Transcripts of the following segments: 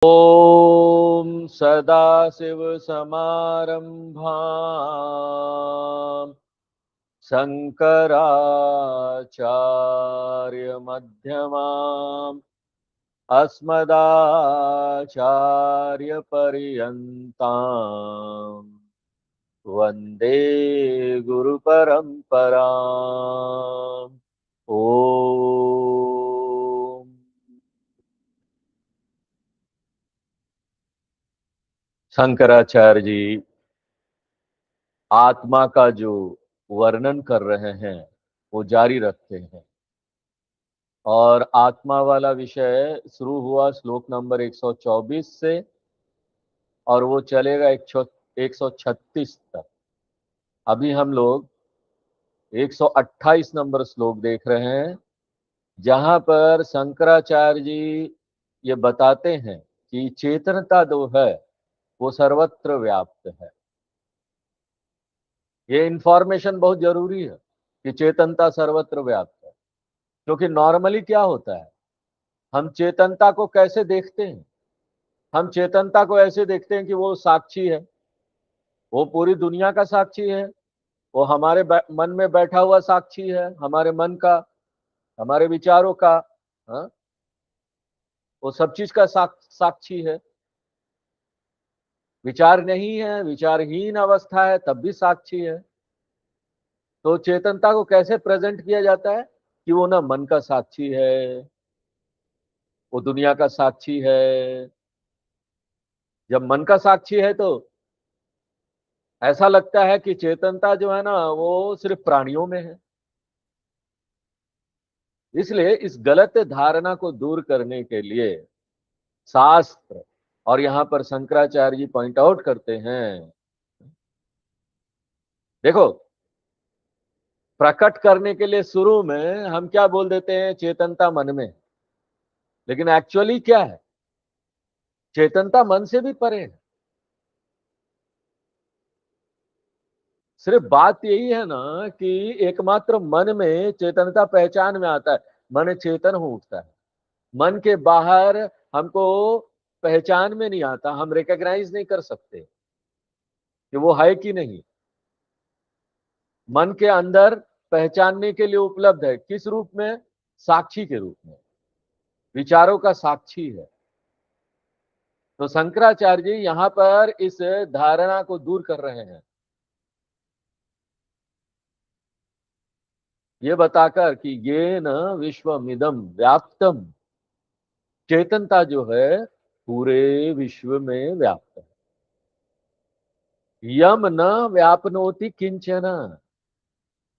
ओम सदाशिवसमारंभां शंकराचार्यमध्यमाम् अस्मदाचार्यपर्यन्तां वन्दे गुरुपरम्पराम्। ओम। शंकराचार्य जी आत्मा का जो वर्णन कर रहे हैं वो जारी रखते हैं और आत्मा वाला विषय शुरू हुआ श्लोक नंबर 124 से और वो चलेगा 136 तक। अभी हम लोग 128 नंबर श्लोक देख रहे हैं, जहां पर शंकराचार्य जी ये बताते हैं कि चेतनता जो है वो सर्वत्र व्याप्त है। ये इंफॉर्मेशन बहुत जरूरी है कि चेतनता सर्वत्र व्याप्त है, क्योंकि नॉर्मली क्या होता है, हम चेतनता को कैसे देखते हैं? हम चेतनता को ऐसे देखते हैं कि वो साक्षी है, वो पूरी दुनिया का साक्षी है, वो हमारे मन में बैठा हुआ साक्षी है, हमारे मन का, हमारे विचारों का। हाँ? वो सब चीज का साक्षी है। विचार नहीं है, विचारहीन अवस्था है, तब भी साक्षी है। तो चेतनता को कैसे प्रेजेंट किया जाता है कि वो ना मन का साक्षी है, वो दुनिया का साक्षी है। जब मन का साक्षी है तो ऐसा लगता है कि चेतनता जो है ना वो सिर्फ प्राणियों में है। इसलिए इस गलत धारणा को दूर करने के लिए शास्त्र, और यहां पर शंकराचार्य जी पॉइंट आउट करते हैं, देखो, प्रकट करने के लिए शुरू में हम क्या बोल देते हैं, चेतनता मन में। लेकिन एक्चुअली क्या है, चेतनता मन से भी परे है। सिर्फ बात यही है ना कि एकमात्र मन में चेतनता पहचान में आता है, मन चेतन हो उठता है। मन के बाहर हमको पहचान में नहीं आता, हम रिकॉग्नाइज नहीं कर सकते कि वो है कि नहीं। मन के अंदर पहचानने के लिए उपलब्ध है, किस रूप में? साक्षी के रूप में, विचारों का साक्षी है। तो शंकराचार्य जी यहां पर इस धारणा को दूर कर रहे हैं, ये बताकर कि ये न विश्वमिदं व्याप्तम, चेतनता जो है पूरे विश्व में व्याप्त है। यम न व्यापनोति किंचन,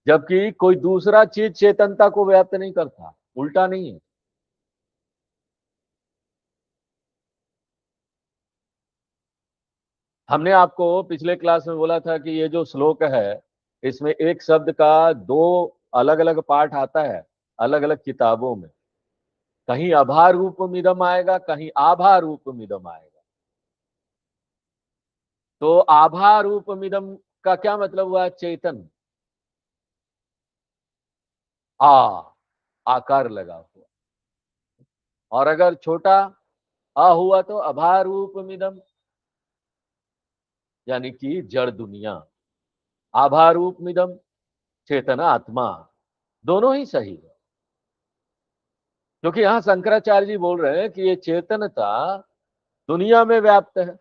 जबकि कोई दूसरा चीज चेतनता को व्याप्त नहीं करता, उल्टा नहीं है। हमने आपको पिछले क्लास में बोला था कि ये जो श्लोक है इसमें एक शब्द का दो अलग अलग पार्ट आता है अलग अलग किताबों में। कहीं अभार रूप मिदम आएगा, कहीं आभा रूप मिदम आएगा। तो आभा रूप मिदम का क्या मतलब हुआ? चेतन। आ आकार लगा हुआ, और अगर छोटा अ हुआ तो अभार रूप मिदम, यानी कि जड़ दुनिया। आभा रूप मिदम, चेतना आत्मा, दोनों ही सही है। क्योंकि यहां शंकराचार्य जी बोल रहे हैं कि ये चेतनता दुनिया में व्याप्त है।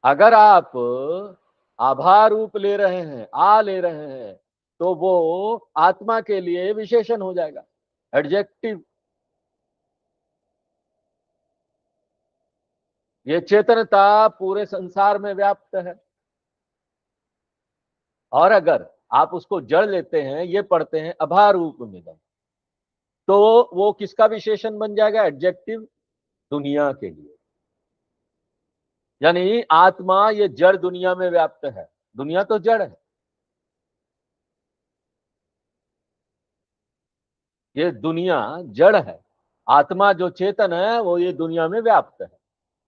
अगर आप आभा रूप ले रहे हैं, आ ले रहे हैं, तो वो आत्मा के लिए विशेषण हो जाएगा, एडजेक्टिव। ये चेतनता पूरे संसार में व्याप्त है। और अगर आप उसको जड़ लेते हैं, ये पढ़ते हैं अभा रूप मिदम, तो वो किसका विशेषण बन जाएगा? एडजेक्टिव, दुनिया के लिए। यानी आत्मा ये जड़ दुनिया में व्याप्त है। दुनिया तो जड़ है, ये दुनिया जड़ है। आत्मा जो चेतन है वो ये दुनिया में व्याप्त है।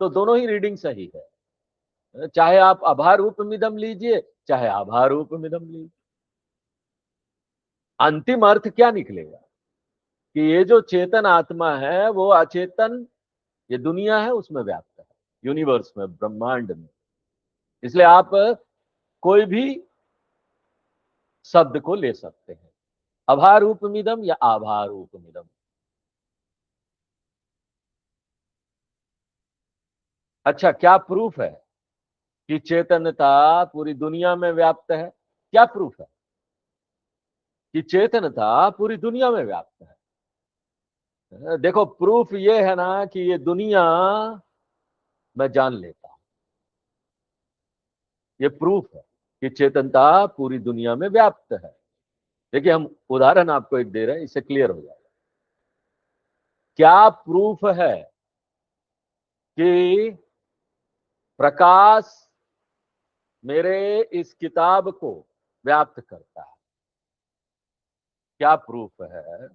तो दोनों ही रीडिंग सही है, चाहे आप अभारूप मिदम लीजिए चाहे आभारूप मिदम लीजिए, अंतिम अर्थ क्या निकलेगा? कि ये जो चेतन आत्मा है वो अचेतन, ये दुनिया है उसमें व्याप्त है, यूनिवर्स में, ब्रह्मांड में। इसलिए आप कोई भी शब्द को ले सकते हैं, अभारूपमिदम या आभारूपमिदम। अच्छा, क्या प्रूफ है कि चेतनता पूरी दुनिया में व्याप्त है? क्या प्रूफ है कि चेतनता पूरी दुनिया में व्याप्त है? देखो, प्रूफ ये है ना कि ये दुनिया मैं जान लेता हूं, ये प्रूफ है कि चेतनता पूरी दुनिया में व्याप्त है। देखिए, हम उदाहरण आपको एक दे रहे हैं, इससे क्लियर हो जाएगा। क्या प्रूफ है कि प्रकाश मेरे इस किताब को व्याप्त करता है? क्या प्रूफ है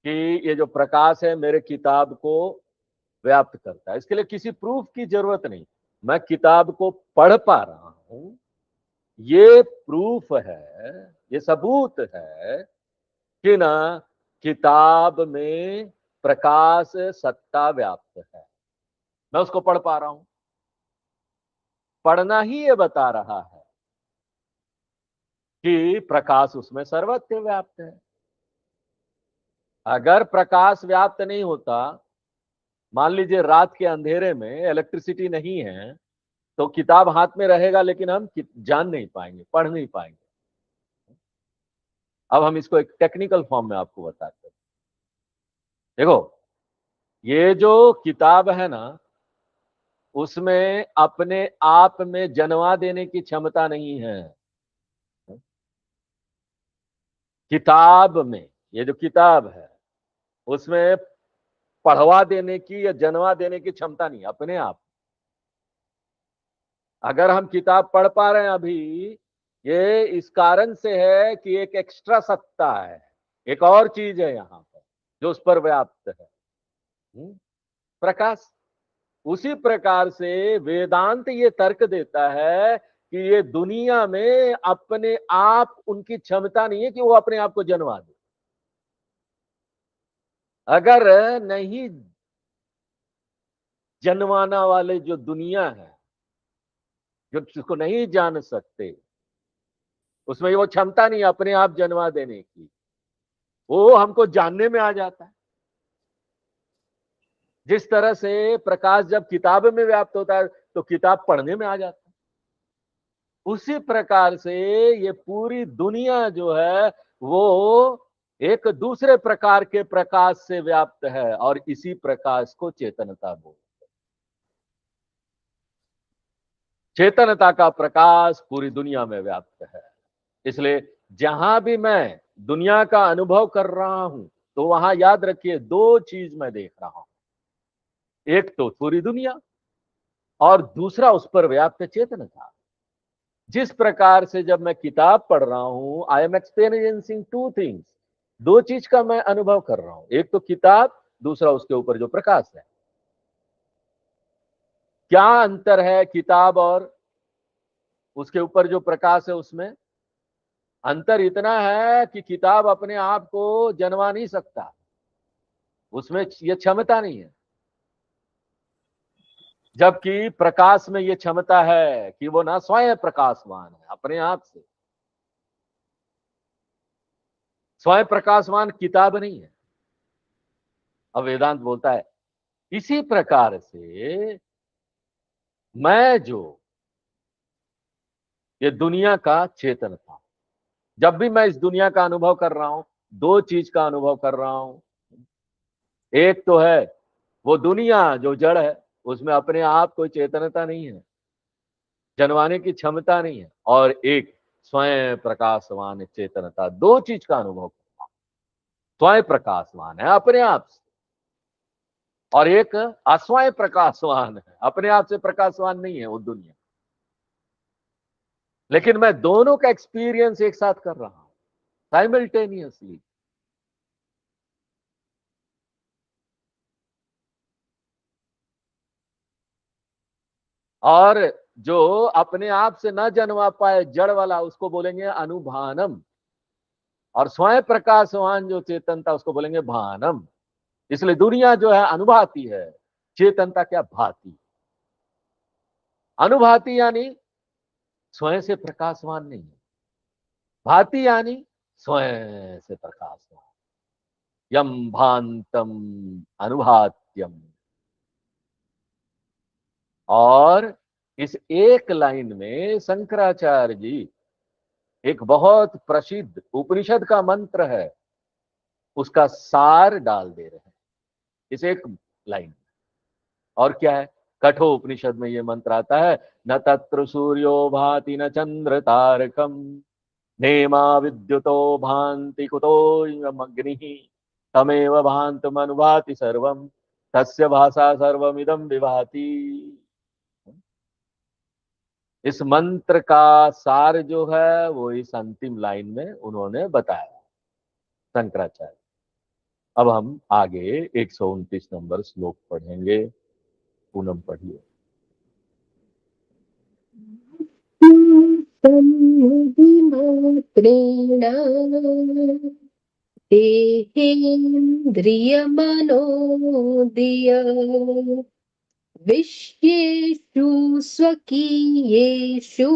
कि ये जो प्रकाश है मेरे किताब को व्याप्त करता है? इसके लिए किसी प्रूफ की जरूरत नहीं, मैं किताब को पढ़ पा रहा हूं, ये प्रूफ है, ये सबूत है कि ना किताब में प्रकाश सत्ता व्याप्त है। मैं उसको पढ़ पा रहा हूं, पढ़ना ही ये बता रहा है कि प्रकाश उसमें सर्वत्र व्याप्त है। अगर प्रकाश व्याप्त नहीं होता, मान लीजिए रात के अंधेरे में इलेक्ट्रिसिटी नहीं है, तो किताब हाथ में रहेगा लेकिन हम जान नहीं पाएंगे, पढ़ नहीं पाएंगे। अब हम इसको एक टेक्निकल फॉर्म में आपको बताते हैं। देखो, ये जो किताब है ना, उसमें अपने आप में जन्मा देने की क्षमता नहीं है। किताब में, ये जो किताब है उसमें पढ़वा देने की या जन्मा देने की क्षमता नहीं, अपने आप। अगर हम किताब पढ़ पा रहे हैं अभी, ये इस कारण से है कि एक एक्स्ट्रा सत्ता है, एक और चीज है यहां पर जो उस पर व्याप्त है, प्रकाश। उसी प्रकार से वेदांत ये तर्क देता है कि ये दुनिया में अपने आप उनकी क्षमता नहीं है कि वो अपने आप को जन्मा दे। अगर नहीं जनवाना वाले जो दुनिया है, जो जिसको नहीं जान सकते, उसमें वो क्षमता नहीं अपने आप जन्मा देने की, वो हमको जानने में आ जाता है। जिस तरह से प्रकाश जब किताब में व्याप्त होता है तो किताब पढ़ने में आ जाता है, उसी प्रकार से ये पूरी दुनिया जो है वो एक दूसरे प्रकार के प्रकाश से व्याप्त है, और इसी प्रकाश को चेतनता बोलते हैं। चेतनता का प्रकाश पूरी दुनिया में व्याप्त है। इसलिए जहां भी मैं दुनिया का अनुभव कर रहा हूं, तो वहां याद रखिए दो चीज मैं देख रहा हूं, एक तो पूरी दुनिया और दूसरा उस पर व्याप्त चेतनता। जिस प्रकार से जब मैं किताब पढ़ रहा हूं, I am experiencing two things, दो चीज का मैं अनुभव कर रहा हूं, एक तो किताब, दूसरा उसके ऊपर जो प्रकाश है। क्या अंतर है किताब और उसके ऊपर जो प्रकाश है उसमें? अंतर इतना है कि किताब अपने आप को जन्मा नहीं सकता, उसमें ये क्षमता नहीं है, जबकि प्रकाश में ये क्षमता है कि वो ना स्वयं प्रकाशवान है अपने आप से। स्वयं प्रकाशवान किताब नहीं है। अब वेदांत बोलता है इसी प्रकार से मैं जो ये दुनिया का चेतन था, जब भी मैं इस दुनिया का अनुभव कर रहा हूं, दो चीज का अनुभव कर रहा हूं। एक तो है वो दुनिया जो जड़ है, उसमें अपने आप कोई चेतनता नहीं है, जनवाने की क्षमता नहीं है, और एक स्वयं प्रकाशवान चेतनता, दो चीज का अनुभव कर रहा हूं। स्वयं प्रकाशवान है अपने आप से, और एक अस्वयं प्रकाशवान है, अपने आप से प्रकाशवान नहीं है वो दुनिया। लेकिन मैं दोनों का एक्सपीरियंस एक साथ कर रहा हूं, साइमल्टेनियसली। और जो अपने आप से न जन्मा पाए जड़ वाला, उसको बोलेंगे अनुभानम। और स्वयं प्रकाशवान जो चेतनता उसको बोलेंगे भानम। इसलिए दुनिया जो है अनुभाती है, चेतनता क्या भाती। अनुभाती यानी स्वयं से प्रकाशवान नहीं है, भाति यानी स्वयं से प्रकाशवान। यम भांतम अनुभात्यम। और इस एक लाइन में शंकराचार्य जी एक बहुत प्रसिद्ध उपनिषद का मंत्र है, उसका सार डाल दे रहे हैं इस एक लाइन में। और क्या है? कठो उपनिषद में ये मंत्र आता है, न तत्र सूर्यो भाति न चंद्र तारकम नेमा विद्युतो भांति कुतोऽयमग्निः तमेव भान्तमनुभाति सर्वं तस्य भाषा सर्वमिदं विभाति। इस मंत्र का सार जो है वो इस अंतिम लाइन में उन्होंने बताया, शंकराचार्य। अब हम आगे 129 नंबर श्लोक पढ़ेंगे। पूनम पढ़िए। मात्रेण देहेन्द्रियमनोदय विश्येषु स्वकीयेषु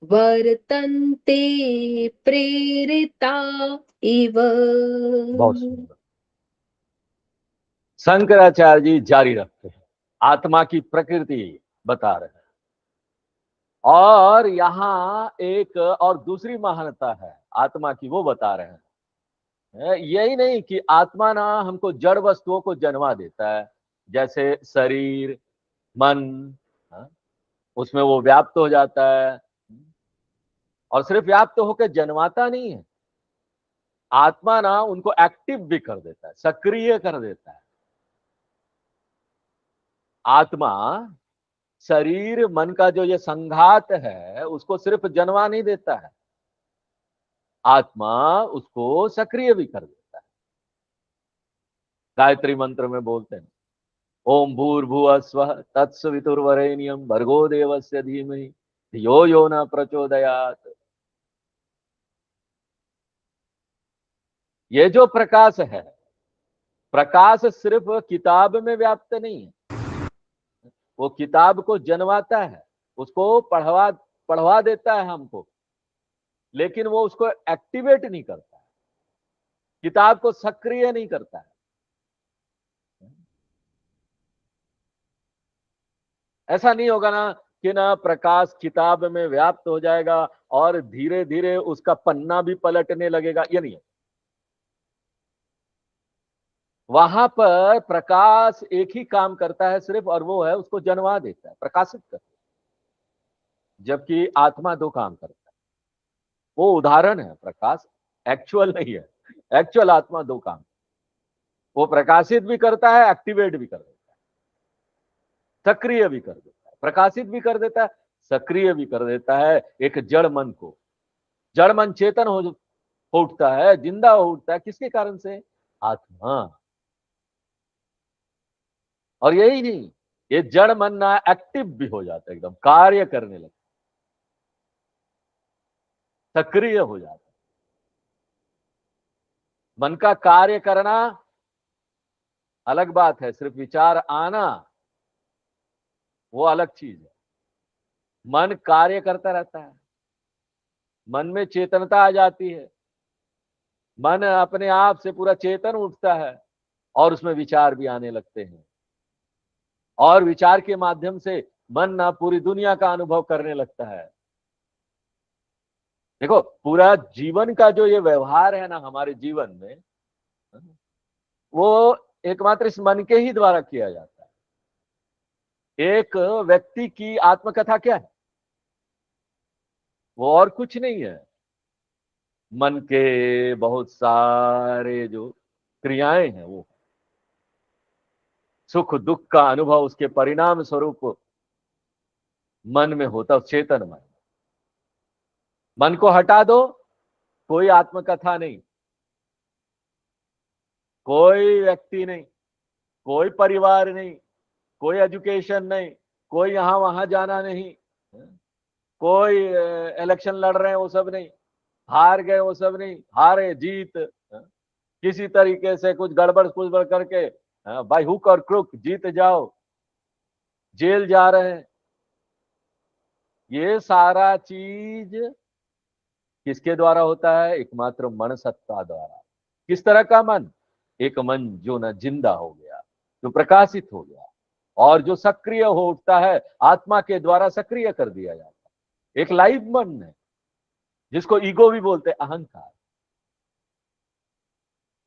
वर्तन्ते प्रेरिता इव। बहुत सुंदर। शंकराचार्य जी जारी रखते हैं, आत्मा की प्रकृति बता रहे हैं। और यहाँ एक और दूसरी महानता है आत्मा की, वो बता रहे हैं। यही नहीं कि आत्मा ना हमको जड़ वस्तुओं को जन्मा देता है, जैसे शरीर मन, हाँ, उसमें वो व्याप्त हो जाता है। और सिर्फ व्याप्त होकर जन्माता नहीं है, आत्मा ना उनको एक्टिव भी कर देता है, सक्रिय कर देता है। आत्मा शरीर मन का जो ये संघात है उसको सिर्फ जन्मा नहीं देता है, आत्मा उसको सक्रिय भी कर देता है। गायत्री मंत्र में बोलते हैं, ओम भूर्भुवः स्वः तत्सवितुर्वरेण्यं भर्गो देवस्य धीमहि धियो यो न प्रचोदयात्। ये जो प्रकाश है, प्रकाश सिर्फ किताब में व्याप्त नहीं है, वो किताब को जन्माता है, उसको पढ़वा देता है हमको, लेकिन वो उसको एक्टिवेट नहीं करता है, किताब को सक्रिय नहीं करता है। ऐसा नहीं होगा ना कि ना प्रकाश किताब में व्याप्त हो जाएगा और धीरे धीरे उसका पन्ना भी पलटने लगेगा, ये नहीं है। वहां पर प्रकाश एक ही काम करता है सिर्फ, और वो है उसको जन्मा देता है, प्रकाशित करता है। जबकि आत्मा दो काम करता है, वो उदाहरण है, प्रकाश एक्चुअल नहीं है। एक्चुअल आत्मा दो काम, वो प्रकाशित भी करता है, एक्टिवेट भी कर देता है, सक्रिय भी कर देता है। प्रकाशित भी कर देता है, सक्रिय भी कर देता है। एक जड़ मन को, जड़ मन चेतन हो उठता है, जिंदा हो उठता है, किसके कारण से? आत्मा। और यही नहीं, ये जड़ मन ना एक्टिव भी हो जाता है, एकदम कार्य करने लगता, सक्रिय हो जाता है। मन का कार्य करना अलग बात है, सिर्फ विचार आना वो अलग चीज है। मन कार्य करता रहता है, मन में चेतनता आ जाती है, मन अपने आप से पूरा चेतन उठता है और उसमें विचार भी आने लगते हैं। और विचार के माध्यम से मन ना पूरी दुनिया का अनुभव करने लगता है। देखो, पूरा जीवन का जो ये व्यवहार है ना हमारे जीवन में, वो एकमात्र इस मन के ही द्वारा किया जाता है। एक व्यक्ति की आत्मकथा क्या है? वो और कुछ नहीं है, मन के बहुत सारे जो क्रियाएं हैं, वो सुख दुख का अनुभव उसके परिणाम स्वरूप मन में होता, चेतन मन। मन को हटा दो, कोई आत्मकथा नहीं, कोई व्यक्ति नहीं, कोई परिवार नहीं, कोई एजुकेशन नहीं, कोई यहां वहां जाना नहीं, कोई इलेक्शन लड़ रहे हैं वो सब नहीं। हार गए वो सब नहीं, हारे जीत, किसी तरीके से कुछ गड़बड़ कुछ करके बाय हुक और क्रुक जीत जाओ, जेल जा रहे हैं। ये सारा चीज किसके द्वारा होता है? एकमात्र मन सत्ता द्वारा। किस तरह का मन? एक मन जो न जिंदा हो गया, जो प्रकाशित हो गया और जो सक्रिय हो उठता है, आत्मा के द्वारा सक्रिय कर दिया जाता है। एक लाइव मन है, जिसको ईगो भी बोलते हैं, अहंकार।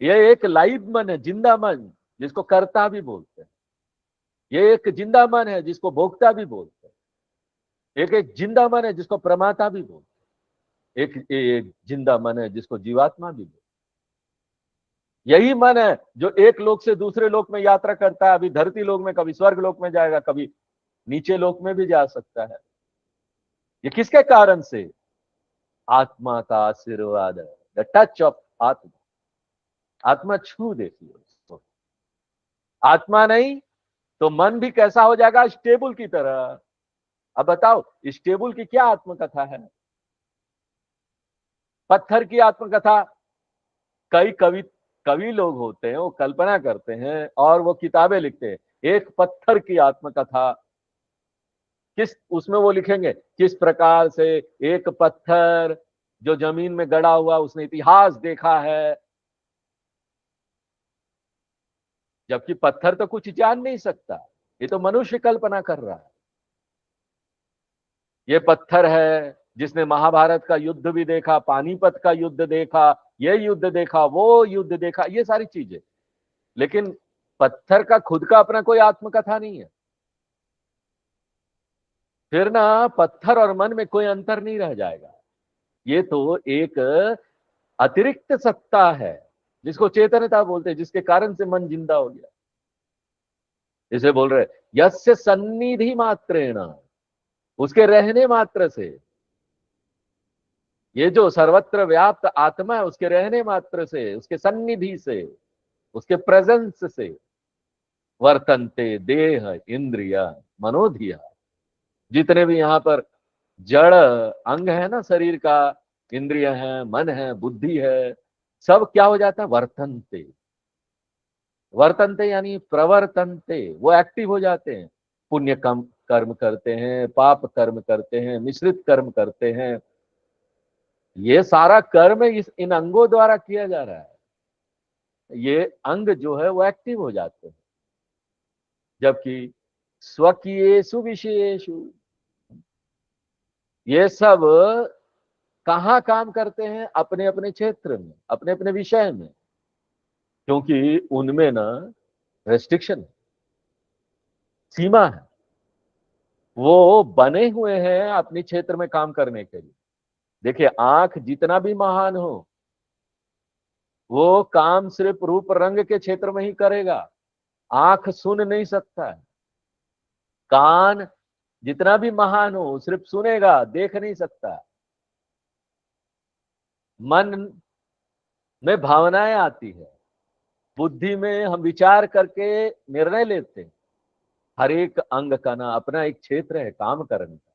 ये एक लाइव मन है, जिंदा मन, जिसको कर्ता भी बोलते हैं। ये एक जिंदा मन है, जिसको भोक्ता भी बोलते हैं। एक जिंदा मन है, जिसको प्रमाता भी बोलते हैं। एक जिंदा मन है, जिसको जीवात्मा भी बोलते हैं। यही मन है जो एक लोक से दूसरे लोक में यात्रा करता है। अभी धरती लोक में, कभी स्वर्ग लोक में जाएगा, कभी नीचे लोक में भी जा सकता है। ये किसके कारण से? आत्मा का आशीर्वाद है, द टच ऑफ आत्मा। आत्मा छू देती है उसको। आत्मा नहीं तो मन भी कैसा हो जाएगा? स्टेबल की तरह। अब बताओ, स्टेबल की क्या आत्मकथा है? पत्थर की आत्मकथा। कई कवि लोग होते हैं, वो कल्पना करते हैं और वो किताबें लिखते हैं, एक पत्थर की आत्मकथा। किस उसमें वो लिखेंगे किस प्रकार से एक पत्थर जो जमीन में गड़ा हुआ, उसने इतिहास देखा है। जबकि पत्थर तो कुछ जान नहीं सकता, ये तो मनुष्य कल्पना कर रहा है। ये पत्थर है जिसने महाभारत का युद्ध भी देखा, पानीपत का युद्ध देखा, ये युद्ध देखा, वो युद्ध देखा, ये सारी चीजें। लेकिन पत्थर का खुद का अपना कोई आत्मकथा नहीं है। फिर ना पत्थर और मन में कोई अंतर नहीं रह जाएगा। ये तो एक अतिरिक्त सत्ता है, जिसको चेतनता बोलते हैं, जिसके कारण से मन जिंदा हो गया। इसे बोल रहे यस्य सन्निधि मात्रेण, उसके रहने मात्र से। ये जो सर्वत्र व्याप्त आत्मा है, उसके रहने मात्र से, उसके सन्निधि से, उसके प्रेजेंस से वर्तनते देह इंद्रिय मनोधिया। जितने भी यहाँ पर जड़ अंग है ना शरीर का, इंद्रिय है, मन है, बुद्धि है, सब क्या हो जाता है? वर्तनते। वर्तनते यानी प्रवर्तनते, वो एक्टिव हो जाते हैं। पुण्य कम कर्म करते हैं, पाप कर्म करते हैं, मिश्रित कर्म करते हैं। ये सारा कर्म इन अंगों द्वारा किया जा रहा है। ये अंग जो है वो एक्टिव हो जाते हैं। जबकि स्वकीयेषु विषयेषु ये सब कहाँ काम करते हैं? अपने अपने क्षेत्र में, अपने अपने विषय में। क्योंकि उनमें ना रेस्ट्रिक्शन है, सीमा है। वो बने हुए हैं अपने क्षेत्र में काम करने के लिए। देखिए, आंख जितना भी महान हो, वो काम सिर्फ रूप रंग के क्षेत्र में ही करेगा। आंख सुन नहीं सकता है। कान जितना भी महान हो, सिर्फ सुनेगा, देख नहीं सकता। मन में भावनाएं आती है, बुद्धि में हम विचार करके निर्णय लेते हैं। हर एक अंग का ना अपना एक क्षेत्र है काम करने का।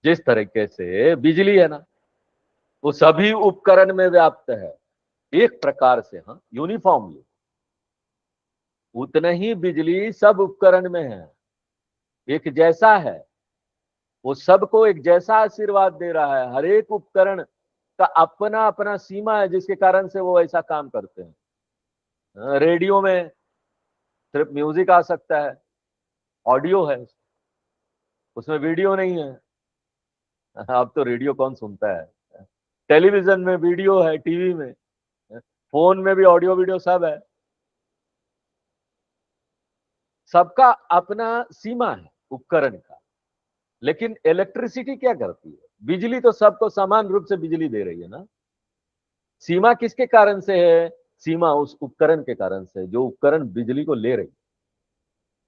जिस तरीके से बिजली है ना, वो सभी उपकरण में व्याप्त है एक प्रकार से, हाँ, यूनिफॉर्मली। उतना ही बिजली सब उपकरण में है, एक जैसा है। वो सबको एक जैसा आशीर्वाद दे रहा है। हर एक उपकरण का अपना अपना सीमा है, जिसके कारण से वो ऐसा काम करते हैं। रेडियो में सिर्फ म्यूजिक आ सकता है, ऑडियो है, उसमें वीडियो नहीं है। अब तो रेडियो कौन सुनता है? टेलीविजन में वीडियो है, टीवी में, फोन में भी ऑडियो वीडियो सब है। सबका अपना सीमा है उपकरण का। लेकिन इलेक्ट्रिसिटी क्या करती है? बिजली तो सबको समान रूप से बिजली दे रही है ना। सीमा किसके कारण से है? सीमा उस उपकरण के कारण से, जो उपकरण बिजली को ले रही है।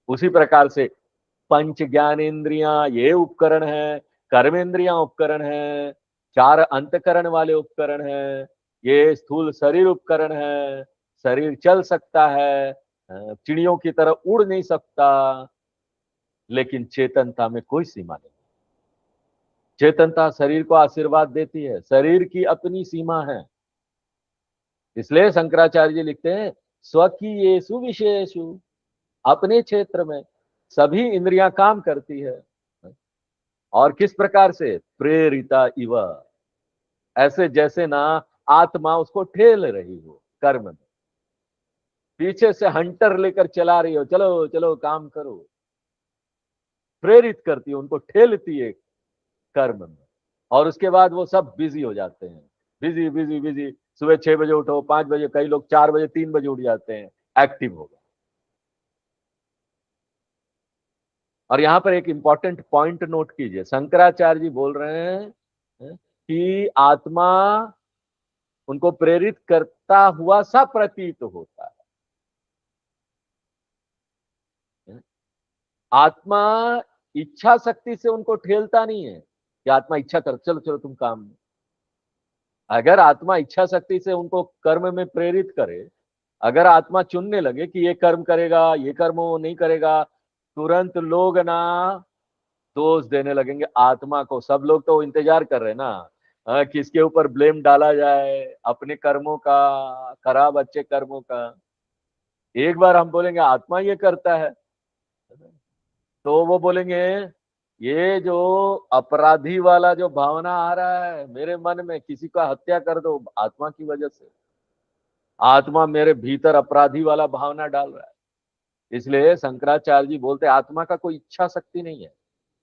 उसी प्रकार से पंच ज्ञानेन्द्रियां ये उपकरण है, कर्मेंद्रियां उपकरण है, चार अंतकरण वाले उपकरण है, ये स्थूल शरीर उपकरण है। शरीर चल सकता है, चिड़ियों की तरह उड़ नहीं सकता, लेकिन चेतनता में कोई सीमा नहीं। चेतनता शरीर को आशीर्वाद देती है, शरीर की अपनी सीमा है। इसलिए शंकराचार्य जी लिखते हैं स्वकीयेषु विषयेषु, अपने क्षेत्र में सभी इंद्रियां काम करती है। और किस प्रकार से? प्रेरिता इव, ऐसे जैसे ना आत्मा उसको ठेल रही हो कर्म में, पीछे से हंटर लेकर चला रही हो, चलो चलो काम करो, प्रेरित करती है, उनको ठेलती है कर्म में। और उसके बाद वो सब बिजी हो जाते हैं, बिजी बिजी बिजी। सुबह 6 बजे उठो, 5 बजे, कई लोग 4 बजे 3 बजे उठ जाते हैं, एक्टिव हो गए। और यहां पर एक इंपॉर्टेंट पॉइंट नोट कीजिए, शंकराचार्य जी बोल रहे हैं कि आत्मा उनको प्रेरित करता हुआ सा प्रतीत होता है। आत्मा इच्छा शक्ति से उनको ठेलता नहीं है कि आत्मा इच्छा कर चलो चलो तुम काम में। अगर आत्मा इच्छा शक्ति से उनको कर्म में प्रेरित करे, अगर आत्मा चुनने लगे कि ये कर्म करेगा, ये कर्म वो नहीं करेगा, तुरंत लोग ना दोष देने लगेंगे आत्मा को। सब लोग तो इंतजार कर रहे हैं ना किसके ऊपर ब्लेम डाला जाए, अपने कर्मों का, खराब अच्छे कर्मों का। एक बार हम बोलेंगे आत्मा ये करता है, तो वो बोलेंगे ये जो अपराधी वाला जो भावना आ रहा है मेरे मन में, किसी का हत्या कर दो, आत्मा की वजह से। आत्मा मेरे भीतर अपराधी वाला भावना डाल रहा है। इसलिए शंकराचार्य जी बोलते आत्मा का कोई इच्छा शक्ति नहीं है,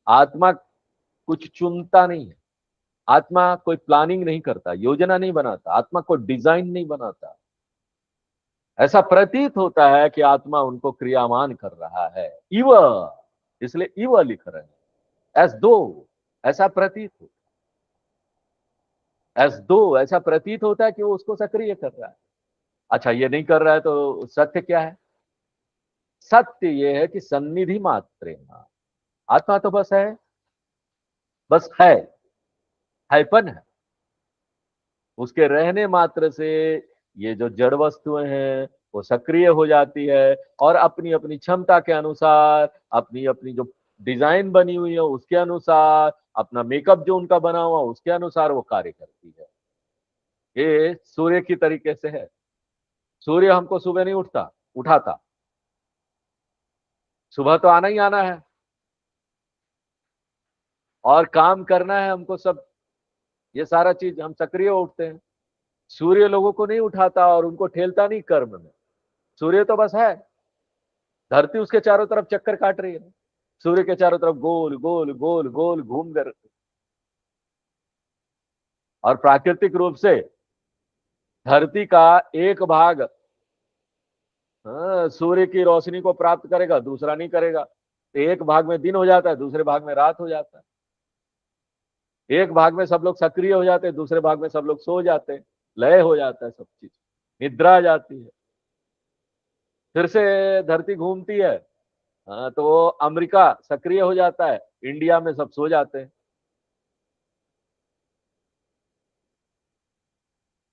आत्मा कुछ चुनता नहीं है, आत्मा कोई प्लानिंग नहीं करता, योजना नहीं बनाता, आत्मा कोई डिजाइन नहीं बनाता। ऐसा प्रतीत होता है कि आत्मा उनको क्रियामान कर रहा है, इव, इसलिए इव लिख रहे हैं, एस दो, ऐसा प्रतीत हो, एस दो, ऐसा प्रतीत होता है कि वो उसको सक्रिय कर रहा है। अच्छा ये नहीं कर रहा है तो सत्य क्या है? सत्य ये है कि सन्निधि मात्र, आत्मा तो बस है, बस हैपन है। उसके रहने मात्र से ये जो जड़ वस्तुएं हैं वो सक्रिय हो जाती है, और अपनी अपनी क्षमता के अनुसार, अपनी अपनी जो डिजाइन बनी हुई है उसके अनुसार, अपना मेकअप जो उनका बना हुआ उसके अनुसार वो कार्य करती है। ये सूर्य की तरीके से है। सूर्य हमको सुबह नहीं उठाता, सुबह तो आना ही आना है और काम करना है हमको सब, ये सारा चीज हम सक्रिय उठते हैं। सूर्य लोगों को नहीं उठाता और उनको ठेलता नहीं कर्म में। सूर्य तो बस है, धरती उसके चारों तरफ चक्कर काट रही है, सूर्य के चारों तरफ गोल गोल गोल गोल घूम कर। और प्राकृतिक रूप से धरती का एक भाग सूर्य की रोशनी को प्राप्त करेगा, दूसरा नहीं करेगा। तो एक भाग में दिन हो जाता है, दूसरे भाग में रात हो जाता है। एक भाग में सब लोग सक्रिय हो जाते हैं, दूसरे भाग में सब लोग सो जाते हैं, लय हो जाता है सब चीज, निद्रा आ जाती है। फिर से धरती घूमती है, तो वो अमेरिका सक्रिय हो जाता है, इंडिया में सब सो जाते हैं।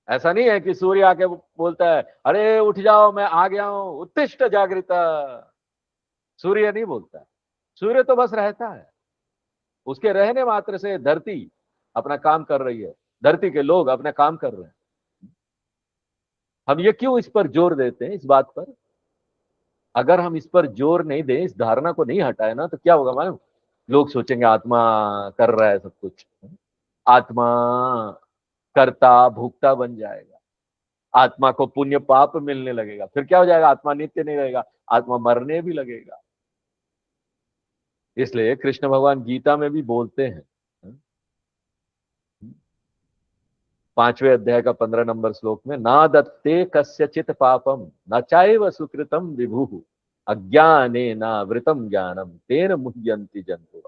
ऐसा नहीं है कि सूर्य आके बोलता है अरे उठ जाओ मैं आ गया हूं, उत्तिष्ठ जागृता। सूर्य नहीं बोलता है, सूर्य तो बस रहता है। उसके रहने मात्र से धरती अपना काम कर रही है, धरती के लोग अपना काम कर रहे हैं। हम ये क्यों इस पर जोर देते हैं, इस बात पर? अगर हम इस पर जोर नहीं दें, इस धारणा को नहीं हटाए ना, तो क्या होगा मालूम? लोग सोचेंगे आत्मा कर रहा है सब कुछ, आत्मा करता भोगता बन जाएगा, आत्मा को पुण्य पाप मिलने लगेगा, फिर क्या हो जाएगा? आत्मा नित्य नहीं रहेगा, आत्मा मरने भी लगेगा। इसलिए कृष्ण भगवान गीता में भी बोलते हैं, 5वें अध्याय का 15 नंबर श्लोक में, ना दत्ते कस्यचित पापम न चाइव सुकृतम विभु अज्ञाने ना वृतम ज्ञानम तेन मुह्यंति जंतु।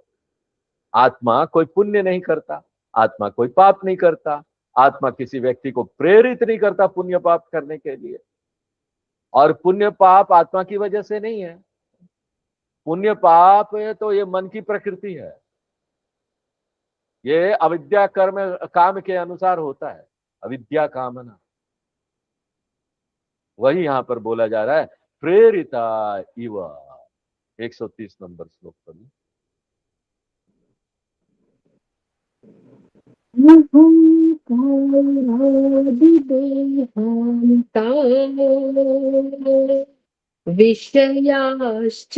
आत्मा कोई पुण्य नहीं करता, आत्मा कोई पाप नहीं करता, आत्मा किसी व्यक्ति को प्रेरित नहीं करता पुण्य पाप करने के लिए। और पुण्य पाप आत्मा की वजह से नहीं है, पुण्य पाप तो ये मन की प्रकृति है, ये अविद्या कर्म काम के अनुसार होता है, अविद्या कामना। वही यहां पर बोला जा रहा है, प्रेरिता इव, 130 नंबर श्लोक पर। अहङ्कारादिदेहान्ता विषयाश्च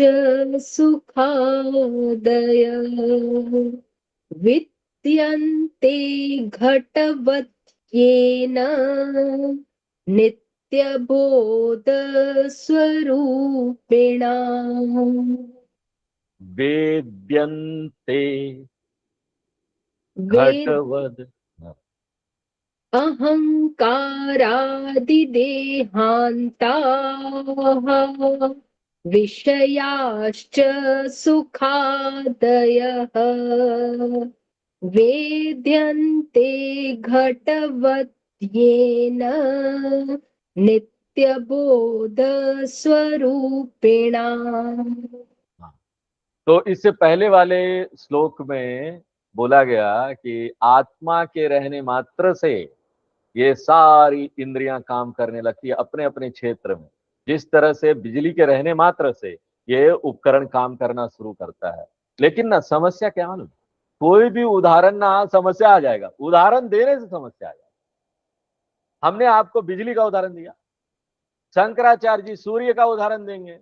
सुखादय विद्यन्ते घटवत्येन नित्यबोधस्वरूपिणा वेद्यन्ते वेद घटवद। अहङ्कारादिदेहान्ताः विषयाश्च सुखादयः वेद्यन्ते घटवत्येन नित्यबोधस्वरूपिणा। तो इससे पहले वाले श्लोक में बोला गया कि आत्मा के रहने मात्र से ये सारी इंद्रियां काम करने लगती है अपने अपने क्षेत्र में। जिस तरह से बिजली के रहने मात्र से ये उपकरण काम करना शुरू करता है। लेकिन ना समस्या क्या मालूम, कोई भी उदाहरण ना समस्या आ जाएगा, उदाहरण देने से समस्या आ जाएगा। हमने आपको बिजली का उदाहरण दिया, शंकराचार्य जी सूर्य का उदाहरण देंगे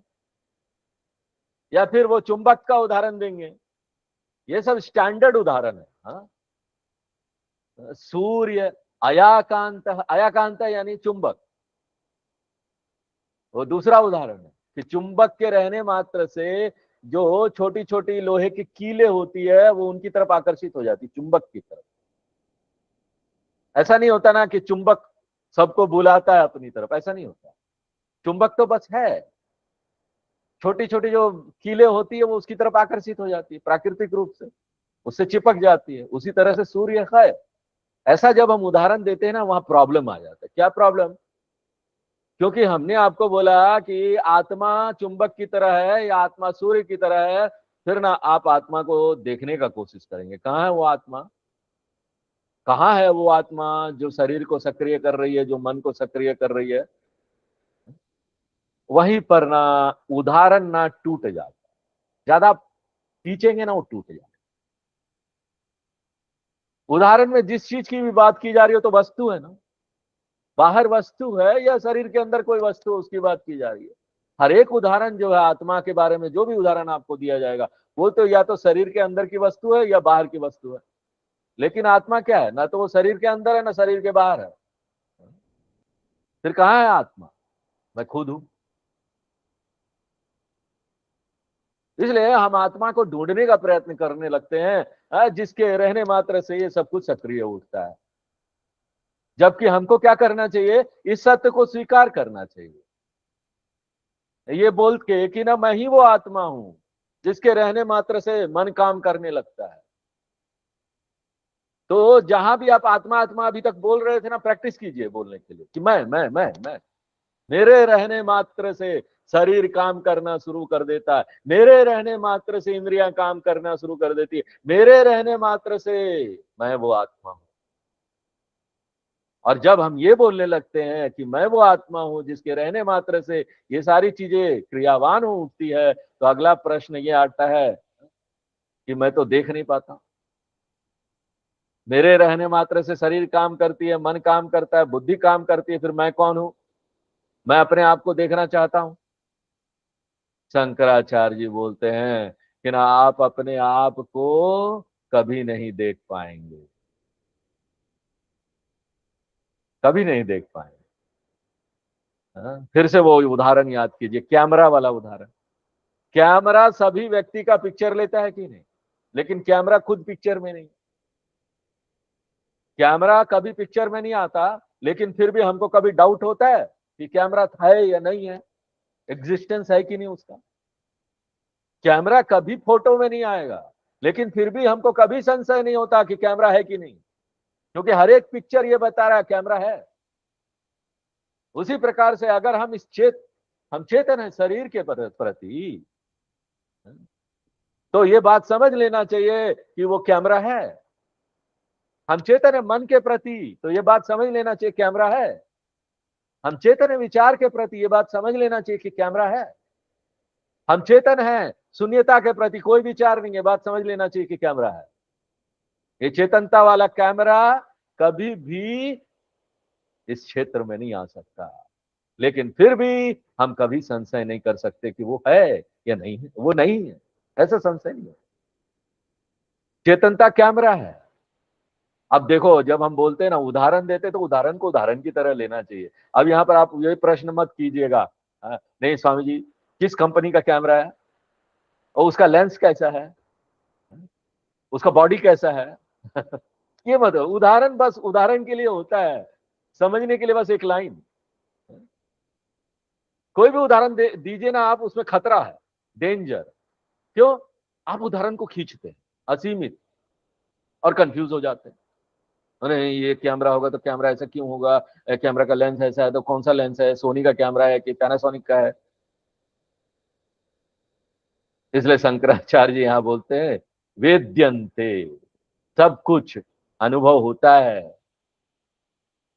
या फिर वो चुंबक का उदाहरण देंगे। ये सब स्टैंडर्ड उदाहरण है। हाँ? सूर्य अयाकांत, अयाकांत यानी चुंबक, वो दूसरा उदाहरण है कि चुंबक के रहने मात्र से जो छोटी छोटी लोहे की कीलें होती है वो उनकी तरफ आकर्षित हो जाती, चुंबक की तरफ। ऐसा नहीं होता ना कि चुंबक सबको बुलाता है अपनी तरफ, ऐसा नहीं होता। चुंबक तो बस है, छोटी छोटी जो कीलें होती है वो उसकी तरफ आकर्षित हो जाती है प्राकृतिक रूप से, उससे चिपक जाती है। उसी तरह से सूर्य है। ऐसा जब हम उदाहरण देते हैं ना, वहां प्रॉब्लम आ जाता है। क्या प्रॉब्लम? क्योंकि हमने आपको बोला कि आत्मा चुंबक की तरह है या आत्मा सूर्य की तरह है, फिर ना आप आत्मा को देखने का कोशिश करेंगे। कहाँ है वो आत्मा? कहाँ है वो आत्मा जो शरीर को सक्रिय कर रही है, जो मन को सक्रिय कर रही है? वहीं पर ना उदाहरण ना टूट जाता, ज्यादा खींचेंगे ना वो टूट जाता। उदाहरण में जिस चीज की भी बात की जा रही हो तो वस्तु है ना, बाहर वस्तु है या शरीर के अंदर कोई वस्तु, उसकी बात की जा रही है। हर एक उदाहरण जो है आत्मा के बारे में, जो भी उदाहरण आपको दिया जाएगा वो तो या तो शरीर के अंदर की वस्तु है या बाहर की वस्तु है। लेकिन आत्मा क्या है? ना तो वो शरीर के अंदर है ना शरीर के बाहर है। फिर कहाँ है आत्मा? मैं खुद हूं। इसलिए हम आत्मा को ढूंढने का प्रयत्न करने लगते हैं, जिसके रहने मात्र से ये सब कुछ सक्रिय उठता है। जबकि हमको क्या करना चाहिए? इस सत्य को स्वीकार करना चाहिए, ये बोल के कि ना मैं ही वो आत्मा हूं जिसके रहने मात्र से मन काम करने लगता है। तो जहां भी आप आत्मा आत्मा अभी तक बोल रहे थे ना, प्रैक्टिस कीजिए बोलने के लिए कि मैं मेरे रहने मात्र से शरीर काम करना शुरू कर देता है, मेरे रहने मात्र से इंद्रियां काम करना शुरू कर देती है, मेरे रहने मात्र से मैं वो आत्मा हूं। और जब हम ये बोलने लगते हैं कि मैं वो आत्मा हूं जिसके रहने मात्र से ये सारी चीजें क्रियावान हो उठती है, तो अगला प्रश्न ये आता है कि मैं तो देख नहीं पाता। मेरे रहने मात्र से शरीर काम करती है, मन काम करता है, बुद्धि काम करती है, फिर मैं कौन हूं? मैं अपने आप को देखना चाहता हूं। शंकराचार्य जी बोलते हैं कि ना आप अपने आप को कभी नहीं देख पाएंगे, कभी नहीं देख पाएंगे। हाँ? फिर से वो उदाहरण याद कीजिए, कैमरा वाला उदाहरण। कैमरा सभी व्यक्ति का पिक्चर लेता है कि नहीं? लेकिन कैमरा खुद पिक्चर में नहीं। कैमरा कभी पिक्चर में नहीं आता, लेकिन फिर भी हमको कभी डाउट होता है कि कैमरा है या नहीं है, एग्जिस्टेंस है कि नहीं उसका। कैमरा कभी फोटो में नहीं आएगा, लेकिन फिर भी हमको कभी संशय नहीं होता कि कैमरा है कि नहीं, क्योंकि हर एक पिक्चर ये बता रहा है कैमरा है। उसी प्रकार से अगर हम चेतन है शरीर के प्रति, तो ये बात समझ लेना चाहिए कि वो कैमरा है। हम चेतन है मन के प्रति, तो ये बात समझ लेना चाहिए कैमरा है। हम चेतन है विचार के प्रति, ये बात समझ लेना चाहिए कि कैमरा है। हम चेतन है शून्यता के प्रति, कोई विचार नहीं है, बात समझ लेना चाहिए कि कैमरा है। ये चेतनता वाला कैमरा कभी भी इस क्षेत्र में नहीं आ सकता, लेकिन फिर भी हम कभी संशय नहीं कर सकते कि वो है या नहीं है। वो नहीं है, ऐसा संशय नहीं है। चेतनता कैमरा है। अब देखो, जब हम बोलते हैं ना, उदाहरण देते, तो उदाहरण को उदाहरण की तरह लेना चाहिए। अब यहाँ पर आप ये प्रश्न मत कीजिएगा, नहीं स्वामी जी किस कंपनी का कैमरा है और उसका लेंस कैसा है, उसका बॉडी कैसा है ये मत, उदाहरण बस उदाहरण के लिए होता है, समझने के लिए बस एक लाइन। कोई भी उदाहरण दीजिए ना आप, उसमें खतरा है, डेंजर। क्यों? आप उदाहरण को खींचते हैं असीमित और कंफ्यूज हो जाते हैं। अरे ये कैमरा होगा तो कैमरा ऐसा क्यों होगा, कैमरा का लेंस ऐसा है तो कौन सा लेंस है, सोनी का कैमरा है कि पैनासोनिक का है। इसलिए शंकराचार्य जी यहाँ बोलते हैं वेद्यंते, सब कुछ अनुभव होता है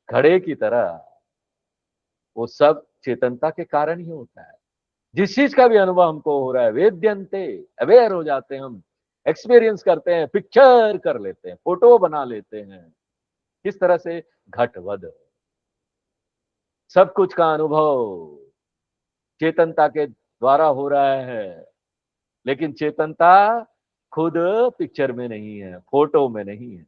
घड़े की तरह, वो सब चेतनता के कारण ही होता है। जिस चीज का भी अनुभव हमको हो रहा है, वेद्यंते, अवेयर हो जाते हैं हम, एक्सपीरियंस करते हैं, पिक्चर कर लेते हैं, फोटो बना लेते हैं। किस तरह से? घटवद। सब कुछ का अनुभव चेतनता के द्वारा हो रहा है, लेकिन चेतनता खुद पिक्चर में नहीं है, फोटो में नहीं है।